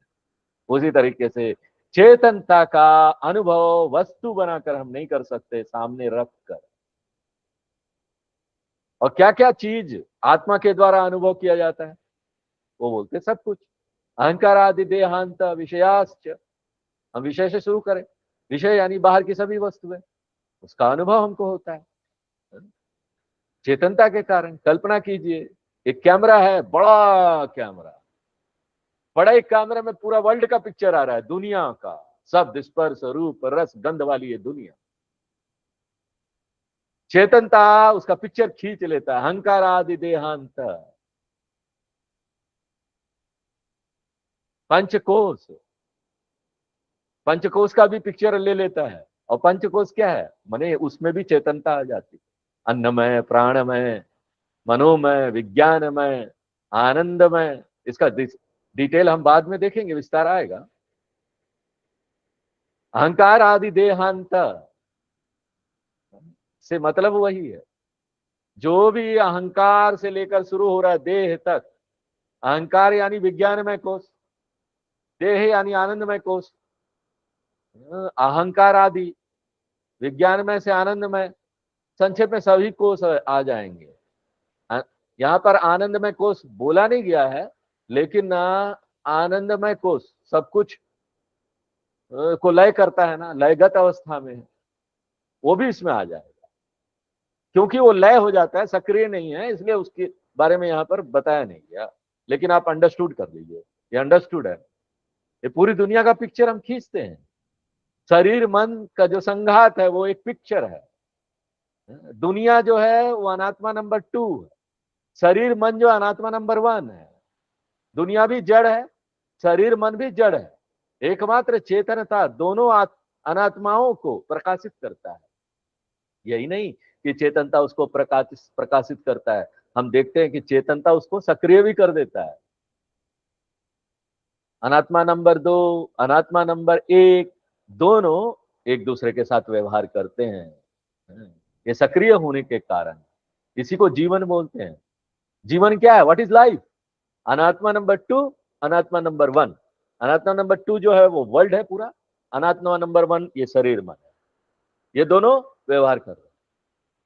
उसी तरीके से चेतनता का अनुभव वस्तु बनाकर हम नहीं कर सकते, सामने रख कर। और क्या क्या चीज आत्मा के द्वारा अनुभव किया जाता है, वो बोलते सब कुछ। अहंकार आदि देहांत विषयाश्च, हम विषय से शुरू करें। विषय यानी बाहर की सभी वस्तुएं, उसका अनुभव हमको होता है चेतनता के कारण। कल्पना कीजिए, एक कैमरा है, बड़ा कैमरा, बड़ा एक कैमरा में पूरा वर्ल्ड का पिक्चर आ रहा है, दुनिया का, शब्द स्पर्श रूप रस गंध वाली ये दुनिया। चेतनता उसका पिक्चर खींच लेता है, अहंकार आदि देहांत, पंचकोश, पंचकोश का भी पिक्चर ले लेता है। और पंचकोश क्या है, माने उसमें भी चेतनता आ जाती है। अन्नमय, प्राणमय, मनोमय, विज्ञानमय, आनंदमय। इसका डिटेल हम बाद में देखेंगे, विस्तार आएगा। अहंकार आदि देहांत से मतलब वही है, जो भी अहंकार से लेकर शुरू हो रहा है देह तक। अहंकार यानी विज्ञानमय कोश, देह यानी आनंदमय कोश। अहंकार आदि विज्ञानमय से आनंदमय, संक्षेप में सभी कोश आ जाएंगे। यहाँ पर आनंदमय कोश बोला नहीं गया है, लेकिन आनंदमय कोश सब कुछ को लय करता है ना, लयगत अवस्था में है, वो भी इसमें आ जाएगा। क्योंकि वो लय हो जाता है, सक्रिय नहीं है, इसलिए उसके बारे में यहाँ पर बताया नहीं गया। लेकिन आप अंडरस्टूड कर लीजिए, ये अंडरस्टूड है। ये पूरी दुनिया का पिक्चर हम खींचते हैं। शरीर मन का जो संघात है वो एक पिक्चर है। दुनिया जो है वो अनात्मा नंबर 2 है, शरीर मन जो अनात्मा नंबर 1 है। दुनिया भी जड़ है, शरीर मन भी जड़ है। एकमात्र चेतनता दोनों अनात्माओं को प्रकाशित करता है। यही नहीं कि चेतनता उसको प्रकाशित करता है, हम देखते हैं कि चेतनता उसको सक्रिय भी कर देता है। अनात्मा नंबर 2, अनात्मा नंबर 1, दोनों एक दूसरे के साथ व्यवहार करते हैं, ये सक्रिय होने के कारण। इसी को जीवन बोलते हैं। जीवन क्या है? What is life? अनात्मा नंबर 2, अनात्मा नंबर 1। अनात्मा नंबर 2 जो है वो वर्ल्ड है पूरा, अनात्मा नंबर 1 ये शरीर मन है। ये दोनों व्यवहार कर रहे हैं,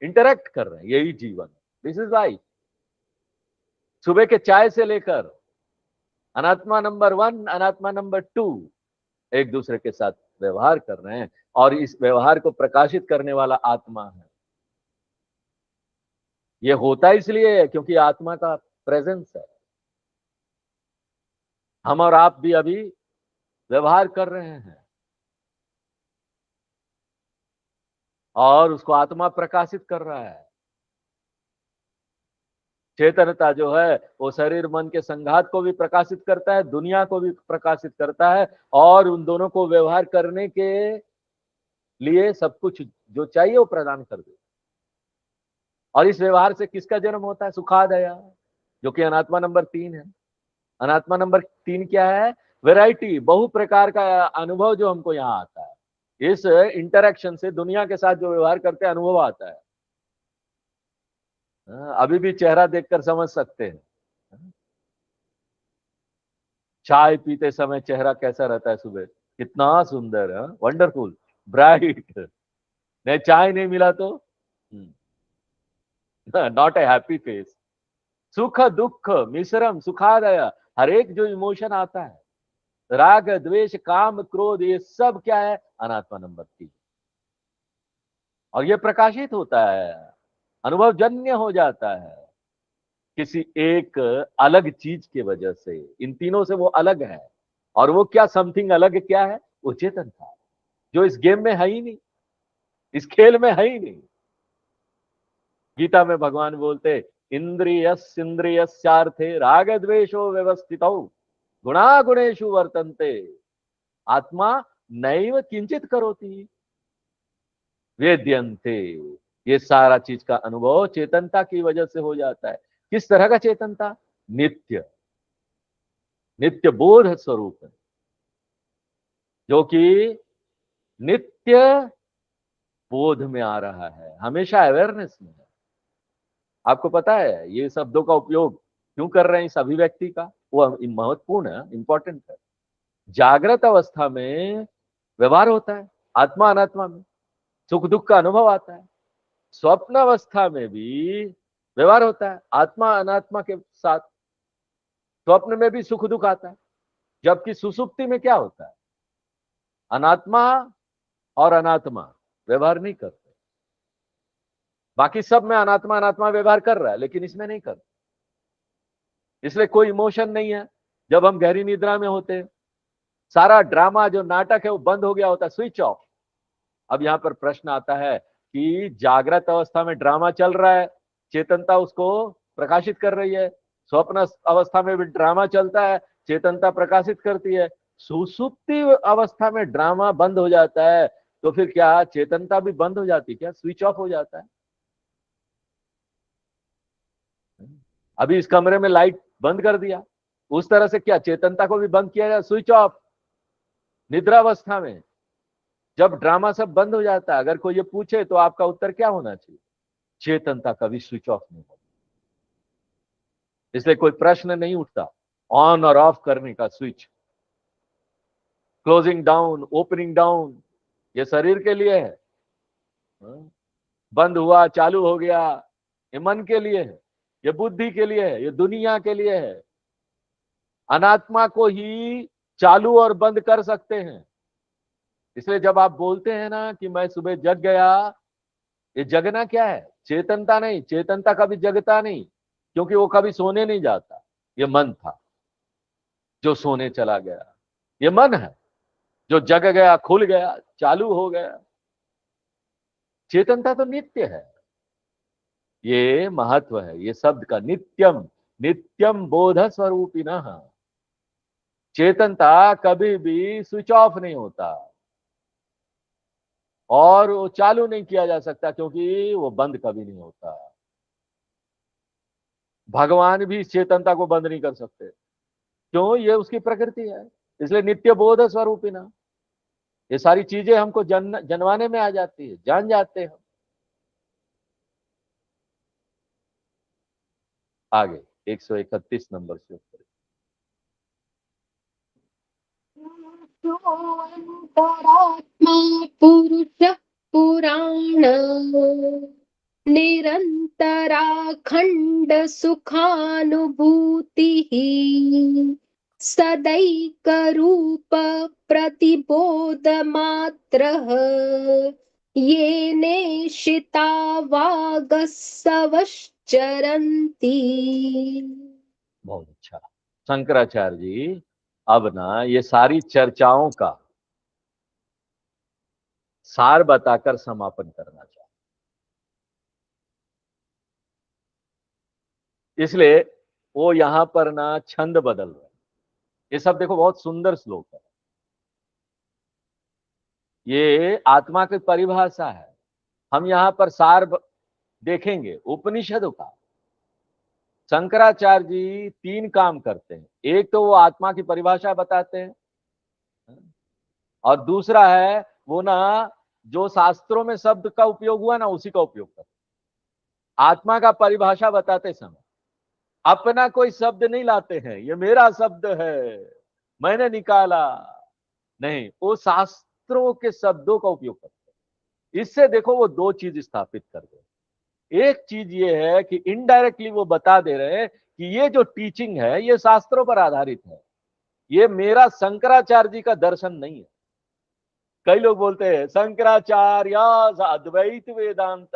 इंटरेक्ट कर रहे हैं, यही जीवन है। This is life. सुबह के चाय से लेकर अनात्मा नंबर 1, अनात्मा नंबर 2 एक दूसरे के साथ व्यवहार कर रहे हैं, और इस व्यवहार को प्रकाशित करने वाला आत्मा है। ये होता इसलिए है क्योंकि आत्मा का प्रेजेंस है। हम और आप भी अभी व्यवहार कर रहे हैं, और उसको आत्मा प्रकाशित कर रहा है। चेतनता जो है वो शरीर मन के संघात को भी प्रकाशित करता है, दुनिया को भी प्रकाशित करता है, और उन दोनों को व्यवहार करने के लिए सब कुछ जो चाहिए वो प्रदान कर दे। और इस व्यवहार से किसका जन्म होता है? सुखादया, जो कि अनात्मा नंबर 3 है। अनात्मा नंबर 3 क्या है? वैरायटी, बहु प्रकार का अनुभव जो हमको यहाँ आता है, इस इंटरेक्शन से दुनिया के साथ जो व्यवहार करते हैं अनुभव आता है। अभी भी चेहरा देखकर समझ सकते हैं चाय पीते समय चेहरा कैसा रहता है सुबह, कितना सुंदर है, वंडरफुल, ब्राइट। नहीं, चाय नहीं मिला तो नॉट ए हैप्पी फेस। सुख दुख मिश्रम सुखादय, हर एक जो इमोशन आता है, राग द्वेष काम क्रोध, ये सब क्या है, अनात्मा नंबर 3। और ये प्रकाशित होता है, अनुभव जन्य हो जाता है किसी एक अलग चीज की वजह से। इन तीनों से वो अलग है, और वो क्या समथिंग अलग क्या है, वो चेतन था, जो इस गेम में है ही नहीं, इस खेल में है ही नहीं। गीता में भगवान बोलते, इंद्रियस्यार्थे राग द्वेषो व्यवस्थितौ गुणा गुणेषु वर्तन्ते आत्मा नैव किंचित करोति वेद्यन्ते। ये सारा चीज का अनुभव चेतनता की वजह से हो जाता है। किस तरह का चेतनता, नित्य, नित्य बोध स्वरूप है, जो कि नित्य बोध में आ रहा है, हमेशा अवेयरनेस में है। आपको पता है ये शब्दों का उपयोग क्यों कर रहे हैं, इस अभिव्यक्ति का, वो महत्वपूर्ण है, इंपॉर्टेंट है। जागृत अवस्था में व्यवहार होता है आत्मा अनात्मा में, सुख दुख का अनुभव आता है। स्वप्न अवस्था में भी व्यवहार होता है आत्मा अनात्मा के साथ, स्वप्न में भी सुख दुख आता है। जबकि सुसुप्ति में क्या होता है, अनात्मा और अनात्मा व्यवहार नहीं करते। बाकी सब में अनात्मा अनात्मा व्यवहार कर रहा है, लेकिन इसमें नहीं करता, इसलिए कोई इमोशन नहीं है। जब हम गहरी निद्रा में होते हैं, सारा ड्रामा जो नाटक है वो बंद हो गया होता है, स्विच ऑफ। अब यहां पर प्रश्न आता है कि जागृत अवस्था में ड्रामा चल रहा है, चेतनता उसको प्रकाशित कर रही है, स्वप्न अवस्था में भी ड्रामा चलता है, चेतनता प्रकाशित करती है, सुसुप्ति अवस्था में ड्रामा बंद हो जाता है, तो फिर क्या चेतनता भी बंद हो जाती, क्या स्विच ऑफ हो जाता है? अभी इस कमरे में लाइट बंद कर दिया, उस तरह से क्या चेतनता को भी बंद किया जाए, स्विच ऑफ। निद्रावस्था में जब ड्रामा सब बंद हो जाता है, अगर कोई ये पूछे तो आपका उत्तर क्या होना चाहिए, चेतनता कभी स्विच ऑफ नहीं होती, इसलिए कोई प्रश्न नहीं उठता ऑन और ऑफ करने का switch. Closing down, opening down, ये शरीर के लिए है, बंद हुआ चालू हो गया, ये मन के लिए है, ये बुद्धि के लिए है, ये दुनिया के लिए है। अनात्मा को ही चालू और बंद कर सकते हैं। इसलिए जब आप बोलते हैं ना कि मैं सुबह जग गया, ये जगना क्या है, चेतनता नहीं, चेतनता कभी जगता नहीं, क्योंकि वो कभी सोने नहीं जाता। ये मन था जो सोने चला गया, ये मन है जो जग गया, खुल गया, चालू हो गया। चेतनता तो नित्य है, ये महत्व है ये शब्द का, नित्यम, नित्यम बोध स्वरूपिणः। चेतनता कभी भी स्विच ऑफ नहीं होता, और वो चालू नहीं किया जा सकता, क्योंकि वो बंद कभी नहीं होता। भगवान भी इस चेतनता को बंद नहीं कर सकते, क्यों, ये उसकी प्रकृति है। इसलिए नित्य बोध स्वरूपिणः, ये सारी चीजें हमको जनवाने में आ जाती है, जान जाते हैं हम। आगे 131 नंबर से ऊपर, अंतरात्मा पुरुषः पुराण निरन्तराखण्ड सुखानुभूतिः सदैकरूप प्रतिबोधमात्रः येनेशिता वागसवश्चरन्ति। बहुत अच्छा। शंकराचार्य जी अब ना ये सारी चर्चाओं का सार बताकर समापन करना चाहते, इसलिए वो यहां पर ना छंद बदल रहे हैं। ये सब देखो बहुत सुंदर श्लोक है, ये आत्मा की परिभाषा है। हम यहाँ पर सार देखेंगे उपनिषदों का, शंकराचार्य जी 3 काम करते हैं। एक तो वो आत्मा की परिभाषा बताते हैं, और दूसरा है वो ना जो शास्त्रों में शब्द का उपयोग हुआ ना उसी का उपयोग करते हैं। आत्मा का परिभाषा बताते समय अपना कोई शब्द नहीं लाते हैं, ये मेरा शब्द है, मैंने निकाला, नहीं, वो शास्त्रों के शब्दों का उपयोग करते हैं। इससे देखो वो 2 चीज स्थापित कर दे। एक चीज ये है कि इनडायरेक्टली वो बता दे रहे हैं कि ये जो टीचिंग है ये शास्त्रों पर आधारित है, ये मेरा शंकराचार्य जी का दर्शन नहीं है। कई लोग बोलते हैं शंकराचार्य अद्वैत वेदांत,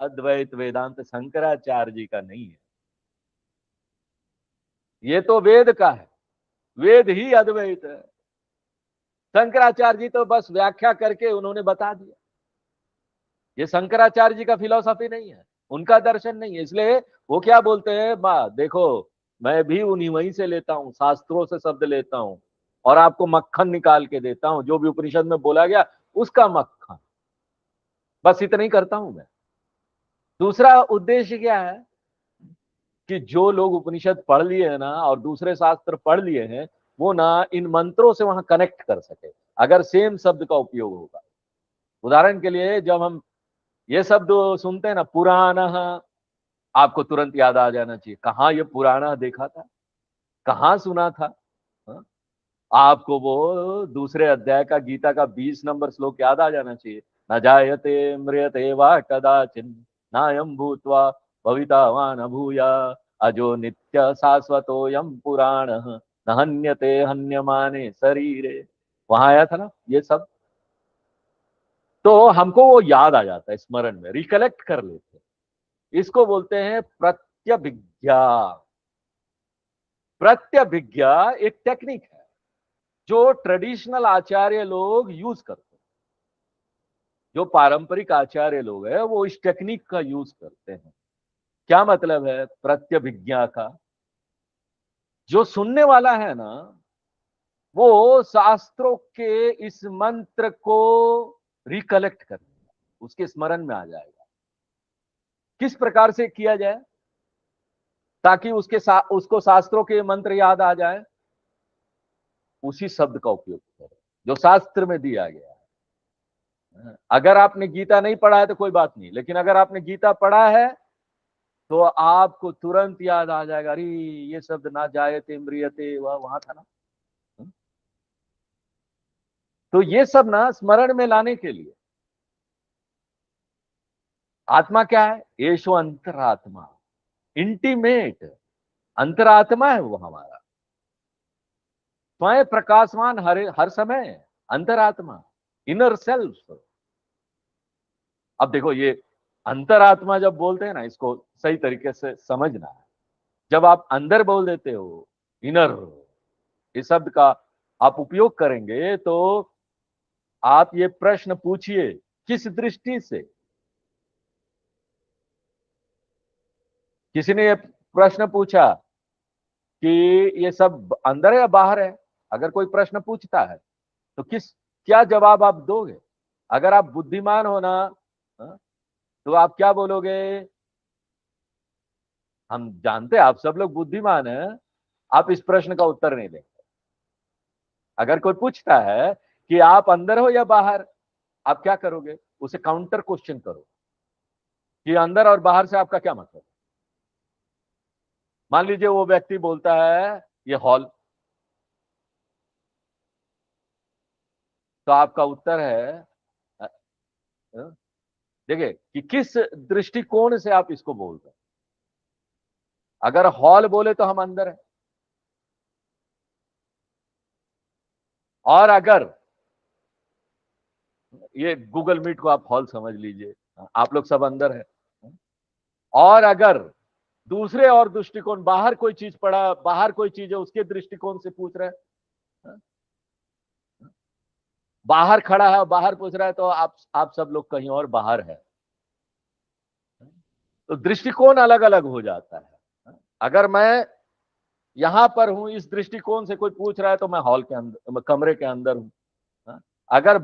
अद्वैत वेदांत शंकराचार्य जी का नहीं है, ये तो वेद का है, वेद ही अद्वैत है। शंकराचार्य जी तो बस व्याख्या करके उन्होंने बता दिया, ये शंकराचार्य जी का फिलॉसफी नहीं है, उनका दर्शन नहीं है। इसलिए वो क्या बोलते हैं, देखो मैं भी उन्हीं वहीं से लेता हूं, शास्त्रों से शब्द लेता हूं और आपको मक्खन निकाल के देता हूं, जो भी उपनिषद में बोला गया उसका मक्खन, बस इतना ही करता हूं मैं। दूसरा उद्देश्य क्या है कि जो लोग उपनिषद पढ़ लिए हैं ना और दूसरे शास्त्र पढ़ लिए हैं, वो ना इन मंत्रों से वहां कनेक्ट कर सके, अगर सेम शब्द का उपयोग होगा। उदाहरण के लिए जब हम ये शब्द सुनते हैं ना, पुराना, आपको तुरंत याद आ जाना चाहिए कहाँ ये पुराना देखा था, कहाँ सुना था। हाँ? आपको वो दूसरे अध्याय का गीता का 20 नंबर श्लोक याद आ जाना चाहिए, न जायते म्रियते वा कदाचिन नायम भूत्वा भविता वा न भूया अजो नित्य शाश्वतोयम पुराण न हन्यते हन्यमाने शरीरे। वहां आया था ना ये सब, तो हमको वो याद आ जाता है, स्मरण में रिकलेक्ट कर लेते हैं। इसको बोलते हैं प्रत्यभिज्ञा। प्रत्यभिज्ञा एक टेक्निक है जो ट्रेडिशनल आचार्य लोग यूज करते हैं। जो पारंपरिक आचार्य लोग हैं वो इस टेक्निक का यूज करते हैं। क्या मतलब है प्रत्यभिज्ञा का? जो सुनने वाला है ना वो शास्त्रों के इस मंत्र को रिकलेक्ट कर लेगा, उसके स्मरण में आ जाएगा। किस प्रकार से किया जाए ताकि उसको शास्त्रों के मंत्र याद आ जाए? उसी शब्द का उपयोग करें जो शास्त्र में दिया गया है। अगर आपने गीता नहीं पढ़ा है तो कोई बात नहीं, लेकिन अगर आपने गीता पढ़ा है तो आपको तुरंत याद आ जाएगा, अरे ये शब्द ना जायते म्रियते वह वहां था ना। तो ये सब ना स्मरण में लाने के लिए। आत्मा क्या है? येषु अंतरात्मा, इंटीमेट अंतरात्मा है वो हमारा, स्वयं प्रकाशमान हर समय अंतरात्मा, इनर सेल्फ। अब देखो ये अंतरात्मा जब बोलते हैं ना, इसको सही तरीके से समझना है। जब आप अंदर बोल देते हो, इनर, इस शब्द का आप उपयोग करेंगे तो आप ये प्रश्न पूछिए किस दृष्टि से। किसी ने ये प्रश्न पूछा कि ये सब अंदर है या बाहर है, अगर कोई प्रश्न पूछता है तो क्या जवाब आप दोगे? अगर आप बुद्धिमान हो ना, हाँ, तो आप क्या बोलोगे? हम जानते हैं आप सब लोग बुद्धिमान हैं, आप इस प्रश्न का उत्तर नहीं देंगे। अगर कोई पूछता है कि आप अंदर हो या बाहर, आप क्या करोगे? उसे काउंटर क्वेश्चन करो कि अंदर और बाहर से आपका क्या मतलब। मान लीजिए वो व्यक्ति बोलता है ये हॉल, तो आपका उत्तर है देखिए कि किस दृष्टिकोण से आप इसको बोल रहे हैं। अगर हॉल बोले तो हम अंदर है, और अगर ये गूगल मीट को आप हॉल समझ लीजिए, आप लोग सब अंदर है। और अगर दूसरे और दृष्टिकोण, बाहर कोई चीज पड़ा, बाहर कोई चीज है उसके दृष्टिकोण से पूछ रहे हैं, बाहर खड़ा है और बाहर पूछ रहा है, तो आप सब लोग कहीं और बाहर है। तो दृष्टिकोण अलग अलग हो जाता है। अगर मैं यहां पर हूं, इस दृष्टिकोण से कोई पूछ रहा है तो मैं हॉल के अंदर, कमरे के अंदर हूं। अगर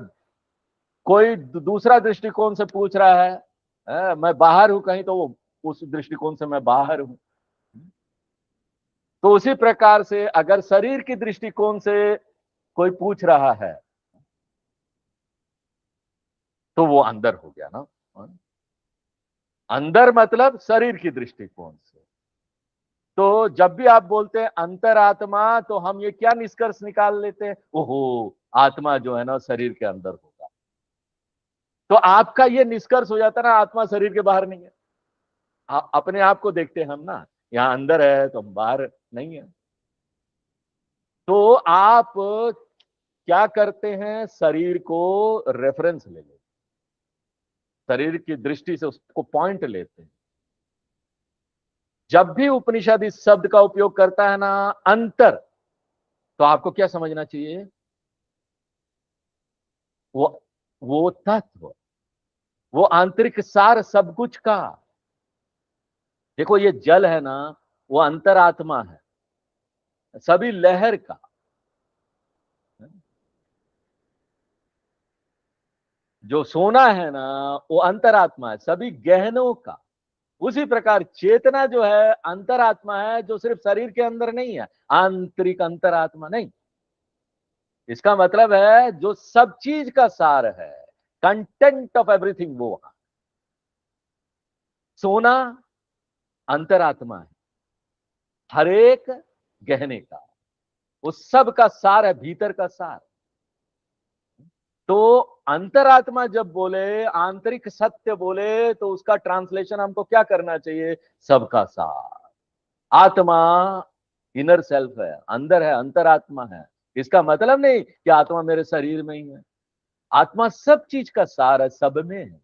कोई दूसरा दृष्टिकोण से पूछ रहा है, मैं बाहर हूं कहीं, तो वो उस दृष्टिकोण से मैं बाहर हूं। तो उसी प्रकार से अगर शरीर की दृष्टिकोण से कोई पूछ रहा है तो वो अंदर हो गया ना। अंदर मतलब शरीर की दृष्टिकोण से। तो जब भी आप बोलते हैं अंतरात्मा, तो हम ये क्या निष्कर्ष निकाल लेते हैं, ओहो आत्मा जो है ना शरीर के अंदर होगा। तो आपका ये निष्कर्ष हो जाता है ना, आत्मा शरीर के बाहर नहीं है। अपने आप को देखते हैं हम ना, यहाँ अंदर है तो हम बाहर नहीं है। तो आप क्या करते हैं, शरीर को रेफरेंस ले लेते, शरीर की दृष्टि से उसको पॉइंट लेते हैं। जब भी उपनिषद इस शब्द का उपयोग करता है ना, अंतर, तो आपको क्या समझना चाहिए, वो तत्व, वो आंतरिक सार सब कुछ का। देखो ये जल है ना, वो अंतरात्मा है सभी लहर का। जो सोना है ना, वो अंतरात्मा है सभी गहनों का। उसी प्रकार चेतना जो है अंतरात्मा है, जो सिर्फ शरीर के अंदर नहीं है, आंतरिक अंतरात्मा नहीं। इसका मतलब है जो सब चीज का सार है, कंटेंट ऑफ एवरीथिंग, वो सोना अंतरात्मा है, हर एक गहने का, उस सब का सार है, भीतर का सार। तो अंतरात्मा जब बोले, आंतरिक सत्य बोले, तो उसका ट्रांसलेशन हमको क्या करना चाहिए, सबका सार। आत्मा इनर सेल्फ है, अंदर है, अंतरात्मा है। इसका मतलब नहीं कि आत्मा मेरे शरीर में ही है, आत्मा सब चीज का सार है, सब में है।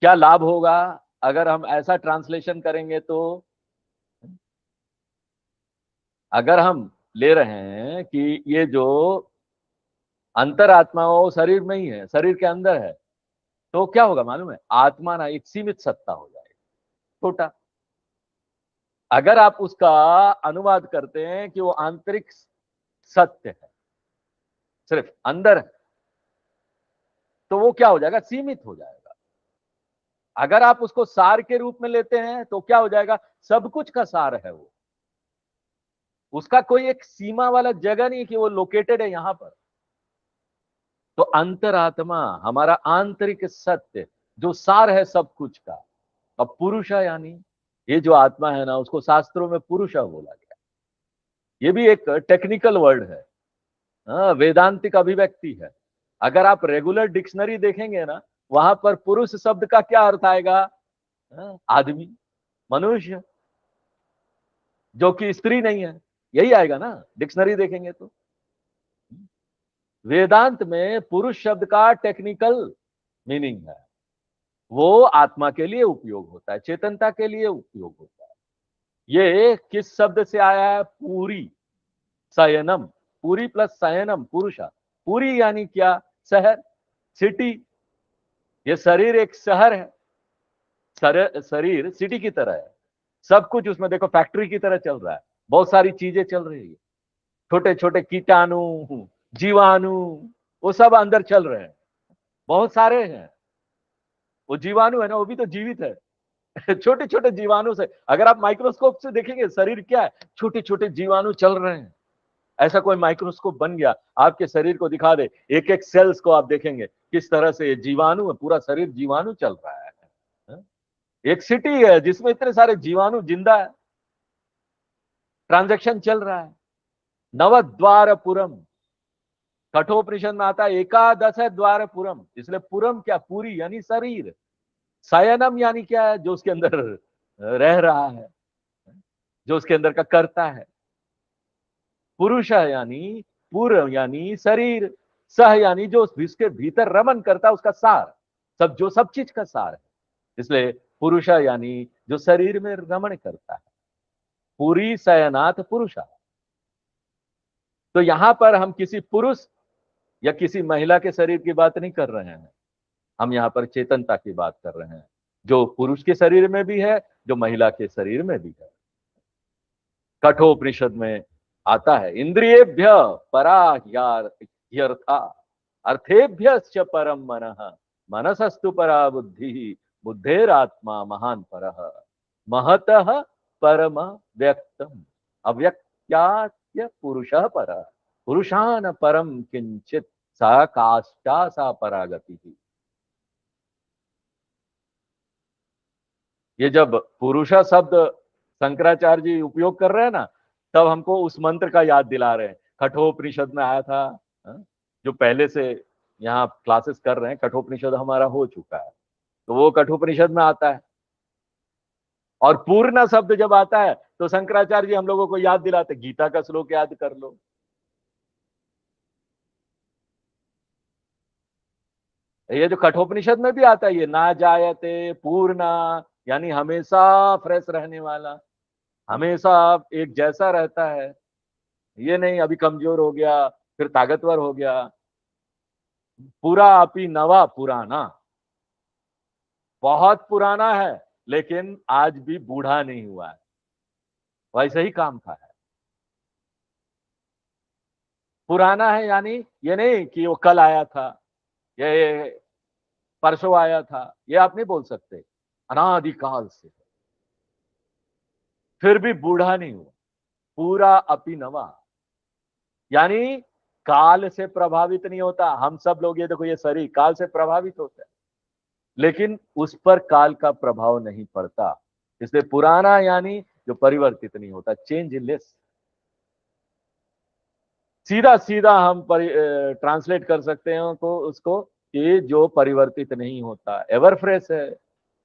क्या लाभ होगा अगर हम ऐसा ट्रांसलेशन करेंगे, तो अगर हम ले रहे हैं कि ये जो अंतरात्मा वो शरीर में ही है, शरीर के अंदर है, तो क्या होगा मालूम है, आत्मा ना एक सीमित सत्ता हो जाएगी, छोटा। अगर आप उसका अनुवाद करते हैं कि वो आंतरिक सत्य है, सिर्फ अंदर है, तो वो क्या हो जाएगा, सीमित हो जाएगा। अगर आप उसको सार के रूप में लेते हैं तो क्या हो जाएगा, सब कुछ का सार है वो। उसका कोई एक सीमा वाला जगह नहीं कि वो लोकेटेड है यहां पर। तो अंतरात्मा हमारा आंतरिक सत्य, जो सार है सब कुछ का। अब पुरुष है, यानी ये जो आत्मा है ना, उसको शास्त्रों में पुरुष बोला गया। ये भी एक टेक्निकल वर्ड है, वेदांतिक अभिव्यक्ति है। अगर आप रेगुलर डिक्शनरी देखेंगे ना, वहां पर पुरुष शब्द का क्या अर्थ आएगा, आदमी, मनुष्य, जो कि स्त्री नहीं है, यही आएगा ना डिक्शनरी देखेंगे तो। वेदांत में पुरुष शब्द का टेक्निकल मीनिंग है, वो आत्मा के लिए उपयोग होता है, चेतनता के लिए उपयोग होता है। ये किस शब्द से आया है, पूरी, शयनम, पूरी प्लस शयनम, पुरुषा। पूरी यानी क्या, शहर, सिटी। ये शरीर एक शहर है, शरीर सिटी की तरह है। सब कुछ उसमें देखो फैक्ट्री की तरह चल रहा है, बहुत सारी चीजें चल रही है, छोटे छोटे कीटाणु, जीवाणु, वो सब अंदर चल रहे हैं, बहुत सारे हैं। वो जीवाणु है ना, वो भी तो जीवित है। छोटे छोटे जीवाणु से, अगर आप माइक्रोस्कोप से देखेंगे शरीर क्या है, छोटे छोटे जीवाणु चल रहे हैं। ऐसा कोई माइक्रोस्कोप बन गया, आपके शरीर को दिखा दे, एक एक सेल्स को आप देखेंगे किस तरह से जीवाणु है, पूरा शरीर जीवाणु चल रहा है। एक सिटी है जिसमें इतने सारे जीवाणु जिंदा है, ट्रांजैक्शन चल रहा है। नवद्वारपुरम, कठोपनिषद में आता है एकादश है द्वारपुरम, इसलिए पुरम क्या, पूरी यानी शरीर। शयनम यानी क्या है, जो उसके अंदर रह रहा है, जो उसके अंदर का करता है। पुरुष यानी पूर्व यानी शरीर, सह यानी जो उसके भीतर रमन करता है, उसका सार, सब जो सब चीज का सार है। इसलिए पुरुष यानी जो शरीर में रमण करता है, पूरी शयनाथ पुरुषा। तो यहां पर हम किसी पुरुष या किसी महिला के शरीर की बात नहीं कर रहे हैं, हम यहाँ पर चेतनता की बात कर रहे हैं, जो पुरुष के शरीर में भी है, जो महिला के शरीर में भी है। कठोपनिषद में आता है, इंद्रियेभ्य परा ह्यर्था, अर्थेभ्यश्च परम मनः, मनसस्तु परा बुद्धि, बुद्धेरात्मा महान परः, महतः परम व्यक्तम अव्यक्त्यात्य पुरुषः परः पुरुषान परम किंचित सा काष्ठा सा परागति। ये जब पुरुष शब्द शंकराचार्य जी उपयोग कर रहे हैं ना, तब हमको उस मंत्र का याद दिला रहे हैं। कठोपनिषद में आया था, जो पहले से यहाँ क्लासेस कर रहे हैं, कठोपनिषद हमारा हो चुका है, तो वो कठोपनिषद में आता है। और पूर्ण शब्द जब आता है तो शंकराचार्य जी हम लोगों को याद दिलाते, गीता का श्लोक याद कर लो। ये जो कठोपनिषद में भी आता है, ये ना जायते पूर्णा, यानी हमेशा फ्रेश रहने वाला, हमेशा एक जैसा रहता है। ये नहीं अभी कमजोर हो गया फिर ताकतवर हो गया। पूरा अपी नवा पुराना, बहुत पुराना है लेकिन आज भी बूढ़ा नहीं हुआ है, वैसे ही काम का है। पुराना है यानी ये नहीं कि वो कल आया था, ये परसों आया था, ये आप नहीं बोल सकते, अनादिकाल से, फिर भी बूढ़ा नहीं हुआ, पूरा अपी नवा, यानी काल से प्रभावित नहीं होता। हम सब लोग ये देखो, ये शरीर काल से प्रभावित होता है लेकिन उस पर काल का प्रभाव नहीं पड़ता, इसलिए पुराना यानी जो परिवर्तित नहीं होता, चेंजलेस। सीधा सीधा हम ट्रांसलेट कर सकते हैं को उसको कि जो परिवर्तित नहीं होता, एवर फ्रेश है,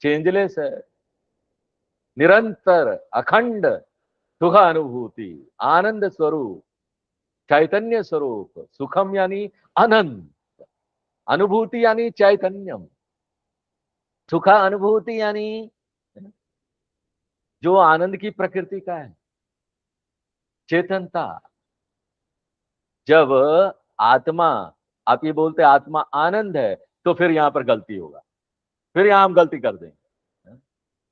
चेंजलेस है, निरंतर अखंड सुख अनुभूति, आनंद स्वरूप, चैतन्य स्वरूप। सुखम यानी आनंद, अनुभूति यानी चैतन्यम, सुख अनुभूति यानी जो आनंद की प्रकृति का है, चेतनता। जब आत्मा, आप ये बोलते आत्मा आनंद है, तो फिर यहां पर गलती होगा, फिर यहां हम गलती कर देंगे।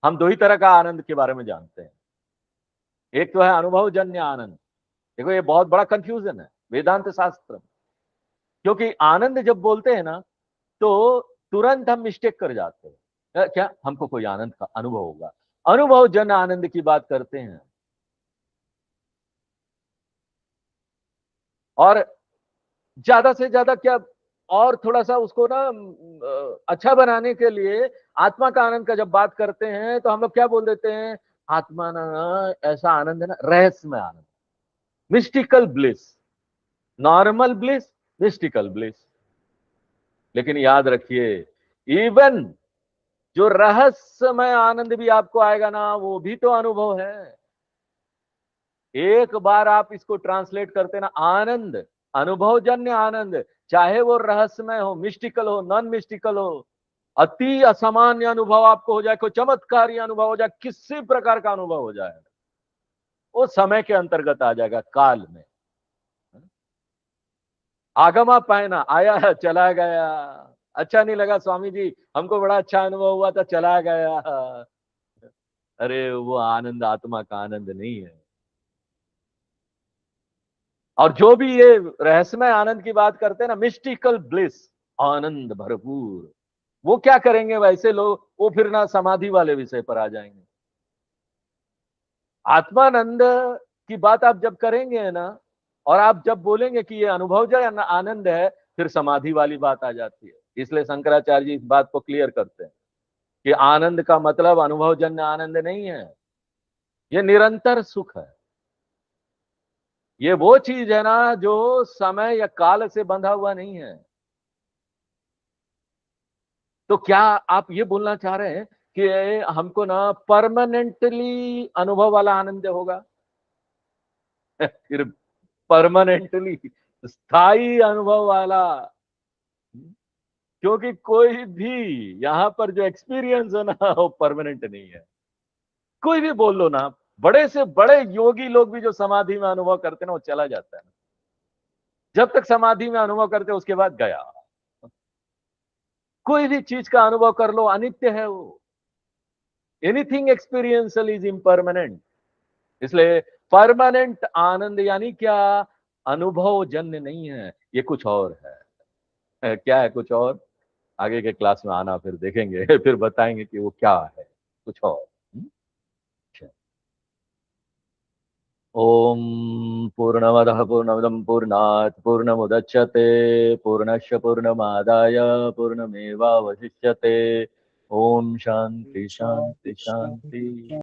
हम दो ही तरह का आनंद के बारे में जानते हैं, एक तो है अनुभवजन्य आनंद। देखो ये बहुत बड़ा कंफ्यूजन है वेदांत शास्त्र में, क्योंकि आनंद जब बोलते हैं ना तो तुरंत हम मिस्टेक कर जाते हैं, क्या हमको कोई आनंद का अनुभव होगा, अनुभवजन्य आनंद की बात करते हैं। और ज्यादा से ज्यादा क्या, और थोड़ा सा उसको ना अच्छा बनाने के लिए आत्मा का आनंद का जब बात करते हैं तो हम लोग क्या बोल देते हैं, आत्मा ना ऐसा आनंद है ना, रहस्यमय आनंद, mystical bliss, normal bliss, mystical bliss. लेकिन याद रखिए, इवन जो रहस्यमय आनंद भी आपको आएगा ना, वो भी तो अनुभव है। एक बार आप इसको ट्रांसलेट करते ना, आनंद, अनुभवजन्य आनंद, चाहे वो रहस्यमय हो, मिस्टिकल हो, नॉन मिस्टिकल हो, अति असामान्य अनुभव आपको हो जाए, कोई चमत्कारी अनुभव हो जाए, किसी प्रकार का अनुभव हो जाए, वो समय के अंतर्गत आ जाएगा, काल में। आगमा पायना, आया चला गया, अच्छा नहीं लगा स्वामी जी, हमको बड़ा अच्छा अनुभव हुआ था, चला गया। अरे वो आनंद आत्मा का आनंद नहीं है। और जो भी ये रहस्यमय आनंद की बात करते हैं ना, मिस्टिकल ब्लिस, आनंद भरपूर, वो क्या करेंगे वैसे लोग, वो फिर ना समाधि वाले विषय पर आ जाएंगे। आत्मानंद की बात आप जब करेंगे ना, और आप जब बोलेंगे कि ये अनुभवजन्य आनंद है, फिर समाधि वाली बात आ जाती है। इसलिए शंकराचार्य जी इस बात को क्लियर करते हैं कि आनंद का मतलब अनुभवजन्य आनंद नहीं है, ये निरंतर सुख है। ये वो चीज है ना जो समय या काल से बंधा हुआ नहीं है। तो क्या आप ये बोलना चाह रहे हैं कि हमको ना परमानेंटली अनुभव वाला आनंद होगा? फिर परमानेंटली स्थायी अनुभव वाला, क्योंकि कोई भी यहां पर जो एक्सपीरियंस है ना, वो परमानेंट नहीं है। कोई भी बोल लो ना, बड़े से बड़े योगी लोग भी जो समाधि में अनुभव करते हैं ना, वो चला जाता है। जब तक समाधि में अनुभव करते हैं उसके बाद गया। कोई भी चीज का अनुभव कर लो, अनित्य है वो। Anything experiential is impermanent. इसलिए परमानेंट आनंद यानी क्या, अनुभव जन्य नहीं है, ये कुछ और है। क्या है कुछ और, आगे के क्लास में आना, फिर देखेंगे फिर बताएंगे कि वो क्या है कुछ और। अच्छा। ओम पूर्णमदः पूर्णमिदं पूर्णात् पूर्णमुदच्यते पूर्णस्य पूर्णमादाय पूर्णमेवावशिष्यते। ओम शांति शांति शांति।